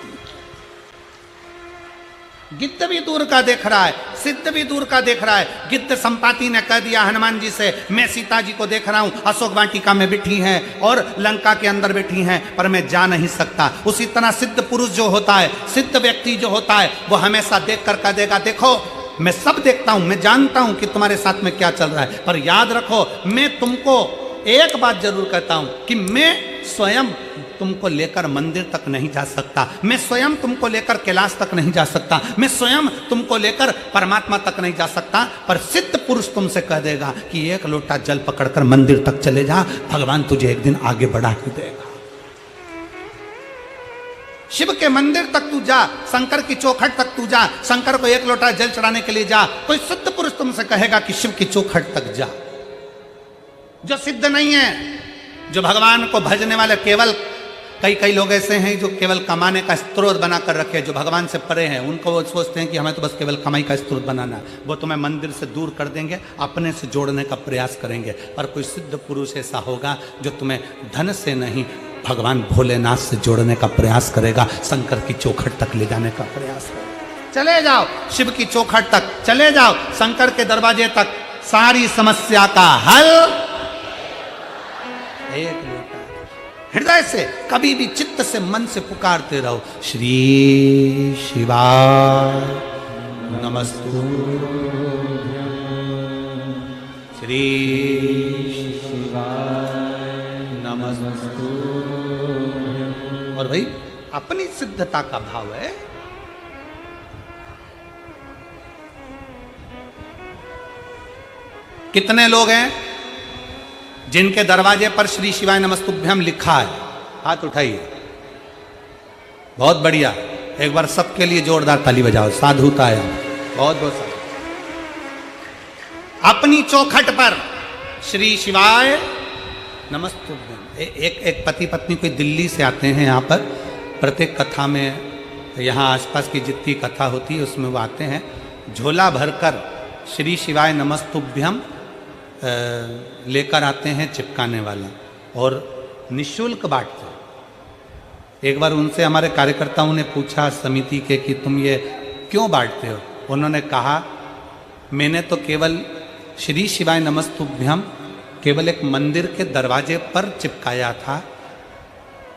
गिद्ध भी दूर का देख रहा है, सिद्ध भी दूर का देख रहा है। गिद्ध संपाति ने कह दिया हनुमान जी से, मैं सीता जी को देख रहा हूं, अशोक वाटिका में बैठी हैं और लंका के अंदर बैठी हैं, पर मैं जा नहीं सकता। उसी तरह सिद्ध पुरुष जो होता है, सिद्ध व्यक्ति जो होता है, वो हमेशा देख कर कह देगा, देखो मैं सब देखता हूं, मैं जानता हूं कि तुम्हारे साथ में क्या चल रहा है, पर याद रखो मैं तुमको एक बात जरूर कहता हूं कि मैं स्वयं तुमको लेकर मंदिर तक नहीं जा सकता, मैं स्वयं तुमको लेकर कैलाश तक नहीं जा सकता, मैं स्वयं तुमको लेकर परमात्मा तक नहीं जा सकता, पर सिद्ध पुरुष तुमसे कह देगा कि एक लोटा जल पकड़कर मंदिर तक चले जा, भगवान तुझे एक दिन आगे बढ़ा ही देगा। शिव के मंदिर तक तू जा, शंकर की चौखट तक तू जा, शंकर को एक लोटा जल चढ़ाने के लिए जा। कोई सिद्ध पुरुष तुमसे कहेगा कि शिव की चौखट तक जा। जो सिद्ध नहीं है, जो भगवान को भजने वाले, केवल कई लोग ऐसे हैं जो केवल कमाने का स्रोत बनाकर रखे, जो भगवान से परे हैं, उनको वो सोचते हैं कि हमें तो बस केवल कमाई का स्रोत बनाना है। वो तुम्हें मंदिर से दूर कर देंगे, अपने से जोड़ने का प्रयास करेंगे। पर कोई सिद्ध पुरुष ऐसा होगा जो तुम्हें धन से नहीं, भगवान भोलेनाथ से जोड़ने का प्रयास करेगा, शंकर की चौखट तक ले जाने का प्रयास करेगा। चले जाओ शिव की चौखट तक, चले जाओ शंकर के दरवाजे तक, सारी समस्या का हल एक लोटा। हृदय से कभी भी चित्त से मन से पुकारते रहो, श्री शिवाय नमस्तुभ्यं, श्री शिवाय नमस्तुभ्यं। और भाई अपनी सिद्धता का भाव है। कितने लोग हैं जिनके दरवाजे पर श्री शिवाय नमस्तुभ्यम लिखा है? हाथ उठाइए। बहुत बढ़िया, एक बार सबके लिए जोरदार ताली बजाओ। साधुता है, बहुत बहुत साधु। अपनी चौखट पर श्री शिवाय नमस्तुभ्यम। एक पति पत्नी कोई दिल्ली से आते हैं यहाँ पर, प्रत्येक कथा में, यहाँ आसपास की जितनी कथा होती है उसमें वो आते हैं, झोला भरकर श्री शिवाय नमस्तुभ्यम लेकर आते हैं चिपकाने वाला, और निःशुल्क बांटते हैं। एक बार उनसे हमारे कार्यकर्ताओं ने पूछा समिति के कि तुम ये क्यों बांटते हो? उन्होंने कहा मैंने तो केवल श्री शिवाय नमस्तुभ्यम केवल एक मंदिर के दरवाजे पर चिपकाया था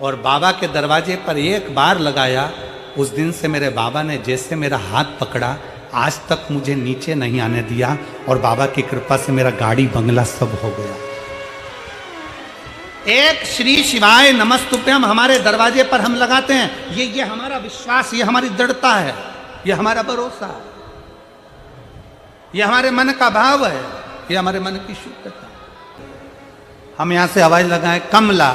और बाबा के दरवाजे पर एक बार लगाया। उस दिन से मेरे बाबा ने जैसे मेरा हाथ पकड़ा आज तक मुझे नीचे नहीं आने दिया और बाबा की कृपा से मेरा गाड़ी बंगला सब हो गया। एक श्री शिवाय नमस्तुभ्यम हमारे दरवाजे पर हम लगाते हैं। ये हमारा विश्वास, ये हमारी दृढ़ता है, ये हमारा भरोसा है, ये हमारे मन का भाव है, ये हमारे मन की शुद्धता। हम यहां से आवाज लगाएं कमला,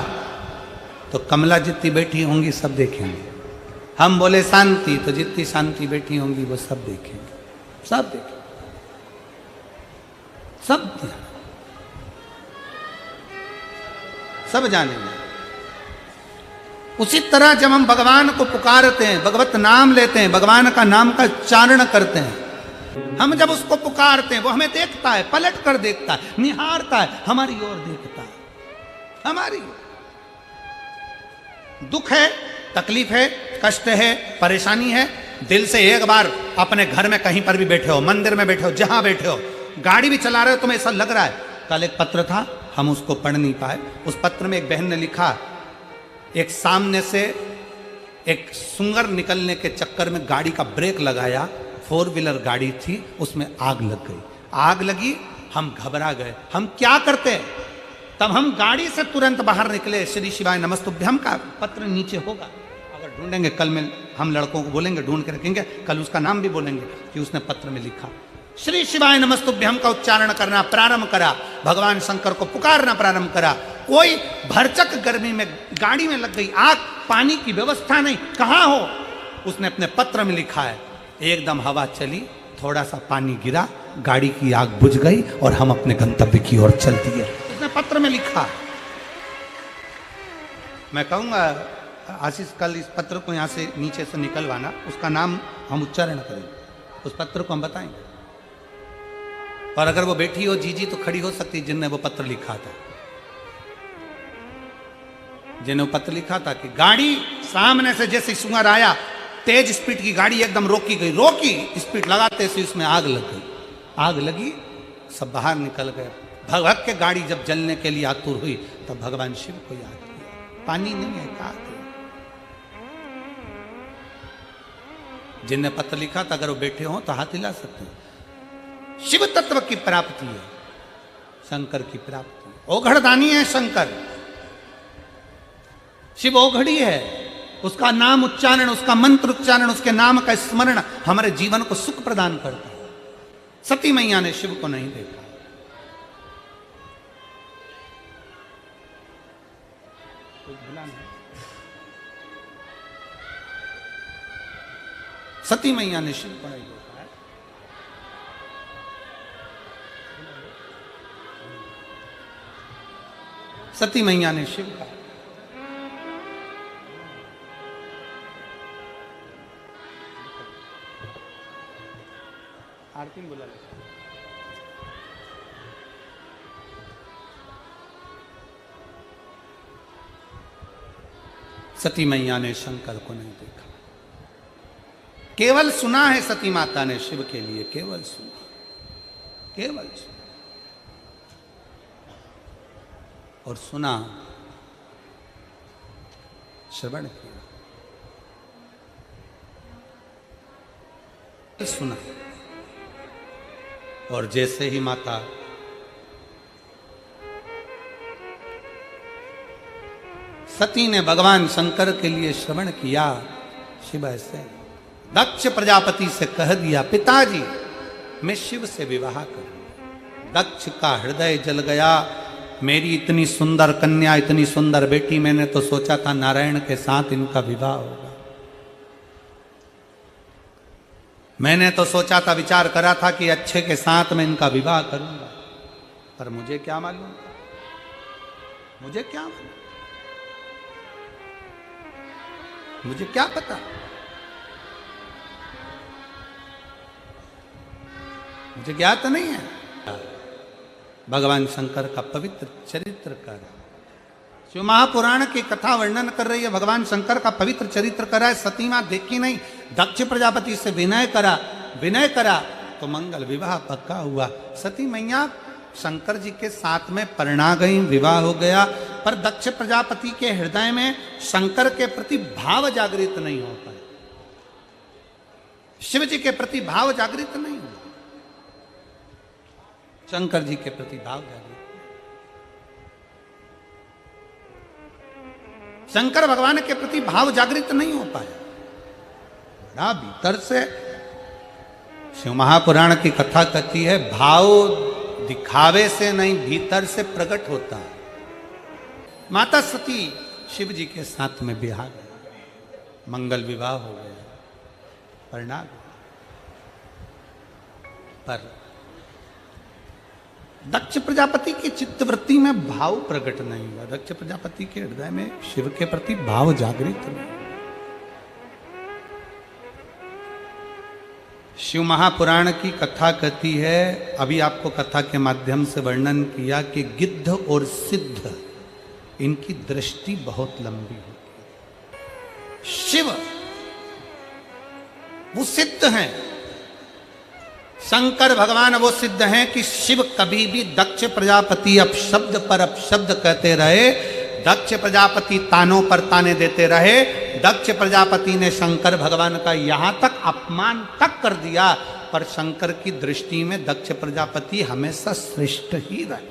तो कमला जितनी बैठी होंगी सब देखेंगे। हम बोले शांति, तो जितनी शांति बैठी होंगी वो सब देखेंगे, सब देखेंगे, सब जानेंगे। उसी तरह जब हम भगवान को पुकारते हैं, भगवत नाम लेते हैं, भगवान का नाम का उच्चारण करते हैं, हम जब उसको पुकारते हैं वो हमें देखता है, पलट कर देखता है, निहारता है, हमारी ओर देखता है। हमारी दुख है, तकलीफ है, कष्ट है, परेशानी है, दिल से एक बार अपने घर में कहीं पर भी बैठे हो, मंदिर में बैठे हो, जहां बैठे हो, गाड़ी भी चला रहे हो, तुम्हें ऐसा लग रहा है। कल एक पत्र था, हम उसको पढ़ नहीं पाए। उस पत्र में एक बहन ने लिखा, एक सामने से एक सुंगर निकलने के चक्कर में गाड़ी का ब्रेक लगाया, 4 व्हीलर गाड़ी थी, उसमें आग लग गई। आग लगी, हम घबरा गए। हम क्या करते? तब हम गाड़ी से तुरंत बाहर निकले। श्री शिवाय नमस्तुभ्यम का पत्र नीचे होगा, अगर ढूंढेंगे कल में हम लड़कों को बोलेंगे, ढूंढ के रखेंगे, कल उसका नाम भी बोलेंगे कि उसने पत्र में लिखा। श्री शिवाय नमस्तुभ्यम का उच्चारण करना प्रारंभ करा, भगवान शंकर को पुकारना प्रारंभ करा। कोई भरचक गर्मी में गाड़ी में लग गई आग, पानी की व्यवस्था नहीं, कहां हो? उसने अपने पत्र में लिखा है। एकदम हवा चली, थोड़ा सा पानी गिरा, गाड़ी की आग बुझ गई और हम अपने गंतव्य की ओर चल दिए। उसने पत्र में लिखा। मैं कहूंगा आशीष कल इस पत्र को यहां से नीचे से निकलवाना, उसका नाम हम उच्चारण करेंगे, उस पत्र को हम बताएंगे। और अगर वो बैठी हो जीजी तो खड़ी हो सकती, जिनने वो पत्र लिखा था, जिन्हें वो पत्र लिखा था कि गाड़ी सामने से जैसे सुंगर आया, तेज स्पीड की गाड़ी एकदम रोकी गई, रोकी स्पीड लगाते से उसमें आग लग गई। आग लगी, सब बाहर निकल गए। भगभग के गाड़ी जब जलने के लिए आतुर हुई तब भगवान शिव को याद किया। पानी नहीं है, कहा जिनने पत्र लिखा था अगर वो बैठे हो तो हाथ हिला सकते हैं। शिव तत्व की प्राप्ति है, शंकर की प्राप्ति। ओघड़दानी है शंकर, शिव ओघड़ी है। उसका नाम उच्चारण, उसका मंत्र उच्चारण, उसके नाम का स्मरण हमारे जीवन को सुख प्रदान करता है। सती मैया ने शिव को नहीं देखा, सती मैया ने शिव को नहीं देखा। सती मैया ने शिव का आरती में बुला ले। सती मैया ने शंकर को नहीं देखा, केवल सुना है। सती माता ने शिव के लिए केवल सुना, केवल सुना। और सुना, श्रवण किया, सुना। और जैसे ही माता सती ने भगवान शंकर के लिए श्रवण किया, शिव ऐसे दक्ष प्रजापति से कह दिया, पिताजी मैं शिव से विवाह करूंगा। दक्ष का हृदय जल गया। मेरी इतनी सुंदर कन्या, इतनी सुंदर बेटी, मैंने तो सोचा था नारायण के साथ इनका विवाह होगा। मैंने तो सोचा था, विचार करा था कि अच्छे के साथ मैं इनका विवाह करूंगा, पर मुझे क्या मालूम था, मुझे क्या मालूम, मुझे क्या पता, मुझे ज्ञात नहीं है। भगवान शंकर का पवित्र चरित्र कर शिव महापुराण की कथा वर्णन कर रही है, भगवान शंकर का पवित्र चरित्र करा है। सती मां देखी नहीं, दक्ष प्रजापति से विनय करा तो मंगल विवाह पक्का हुआ। सती मैया शंकर जी के साथ में परिणा गई, विवाह हो गया, पर दक्ष प्रजापति के हृदय में शंकर के प्रति भाव जागृत नहीं हो पाए, शिव जी के प्रति भाव जागृत नहीं हुआ, शंकर जी के प्रति भाव जागृत। शंकर भगवान के प्रति भाव जागृत नहीं हो पाया। बड़ा भीतर से शिव महापुराण की कथा कहती है, भाव दिखावे से नहीं भीतर से प्रकट होता है। माता सती शिव जी के साथ में बिहा गया, मंगल विवाह हो गया, परिणा गया, पर दक्ष प्रजापति की चित्तवृत्ति में भाव प्रकट नहीं हुआ। दक्ष प्रजापति के हृदय में शिव के प्रति भाव जागृत नहीं। शिव महापुराण की कथा कहती है, अभी आपको कथा के माध्यम से वर्णन किया कि गिद्ध और सिद्ध इनकी दृष्टि बहुत लंबी होती है। शिव वो सिद्ध हैं, शंकर भगवान वो सिद्ध हैं कि शिव कभी भी दक्ष प्रजापति अपशब्द पर अपशब्द कहते रहे, दक्ष प्रजापति तानों पर ताने देते रहे, दक्ष प्रजापति ने शंकर भगवान का यहां तक अपमान तक कर दिया, पर शंकर की दृष्टि में दक्ष प्रजापति हमेशा श्रेष्ठ ही रहे,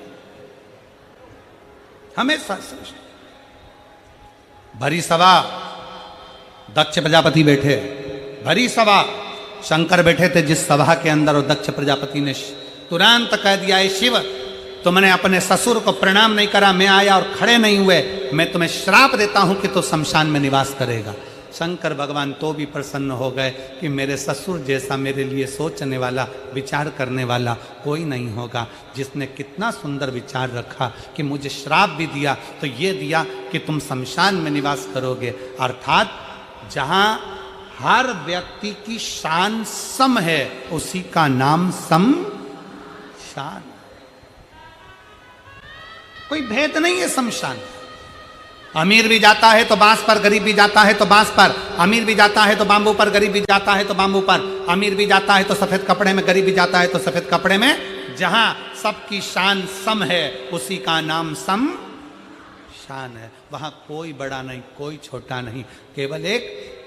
हमेशा श्रेष्ठ। भरी सभा दक्ष प्रजापति बैठे, भरी सभा शंकर बैठे थे जिस सभा के अंदर, और दक्ष प्रजापति ने तुरंत कह दिया, शिव तुमने अपने ससुर को प्रणाम नहीं करा, मैं आया और खड़े नहीं हुए, मैं तुम्हें श्राप देता हूं कि तो शमशान में निवास करेगा। शंकर भगवान तो भी प्रसन्न हो गए कि मेरे ससुर जैसा मेरे लिए सोचने वाला, विचार करने वाला कोई नहीं होगा, जिसने कितना सुंदर विचार रखा कि मुझे श्राप भी दिया तो ये दिया कि तुम शमशान में निवास करोगे। अर्थात जहां हर व्यक्ति की शान सम है, उसी का नाम शमशान। कोई भेद नहीं है शमशान। अमीर भी जाता है तो बांस पर, गरीब भी जाता है तो बांस पर, अमीर भी जाता है तो बांबू पर, गरीब भी जाता है तो बांबू पर, अमीर भी जाता है तो सफेद कपड़े में, गरीब भी जाता है तो सफेद कपड़े में। जहां सबकी शान सम है, उसी का नाम शमशान है। वहां कोई बड़ा नहीं, कोई छोटा नहीं,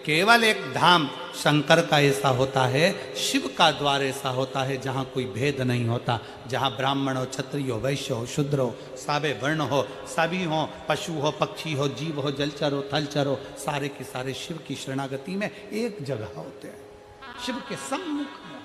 केवल एक धाम शंकर का ऐसा होता है, शिव का द्वार ऐसा होता है जहाँ कोई भेद नहीं होता, जहाँ ब्राह्मण हो, क्षत्रिय हो, वैश्य हो, शूद्र हो, साबे वर्ण हो, सभी हो, पशु हो, पक्षी हो, जीव हो, जलचर हो, थलचर हो, सारे के सारे शिव की शरणागति में एक जगह होते हैं, शिव के सम्मुख में।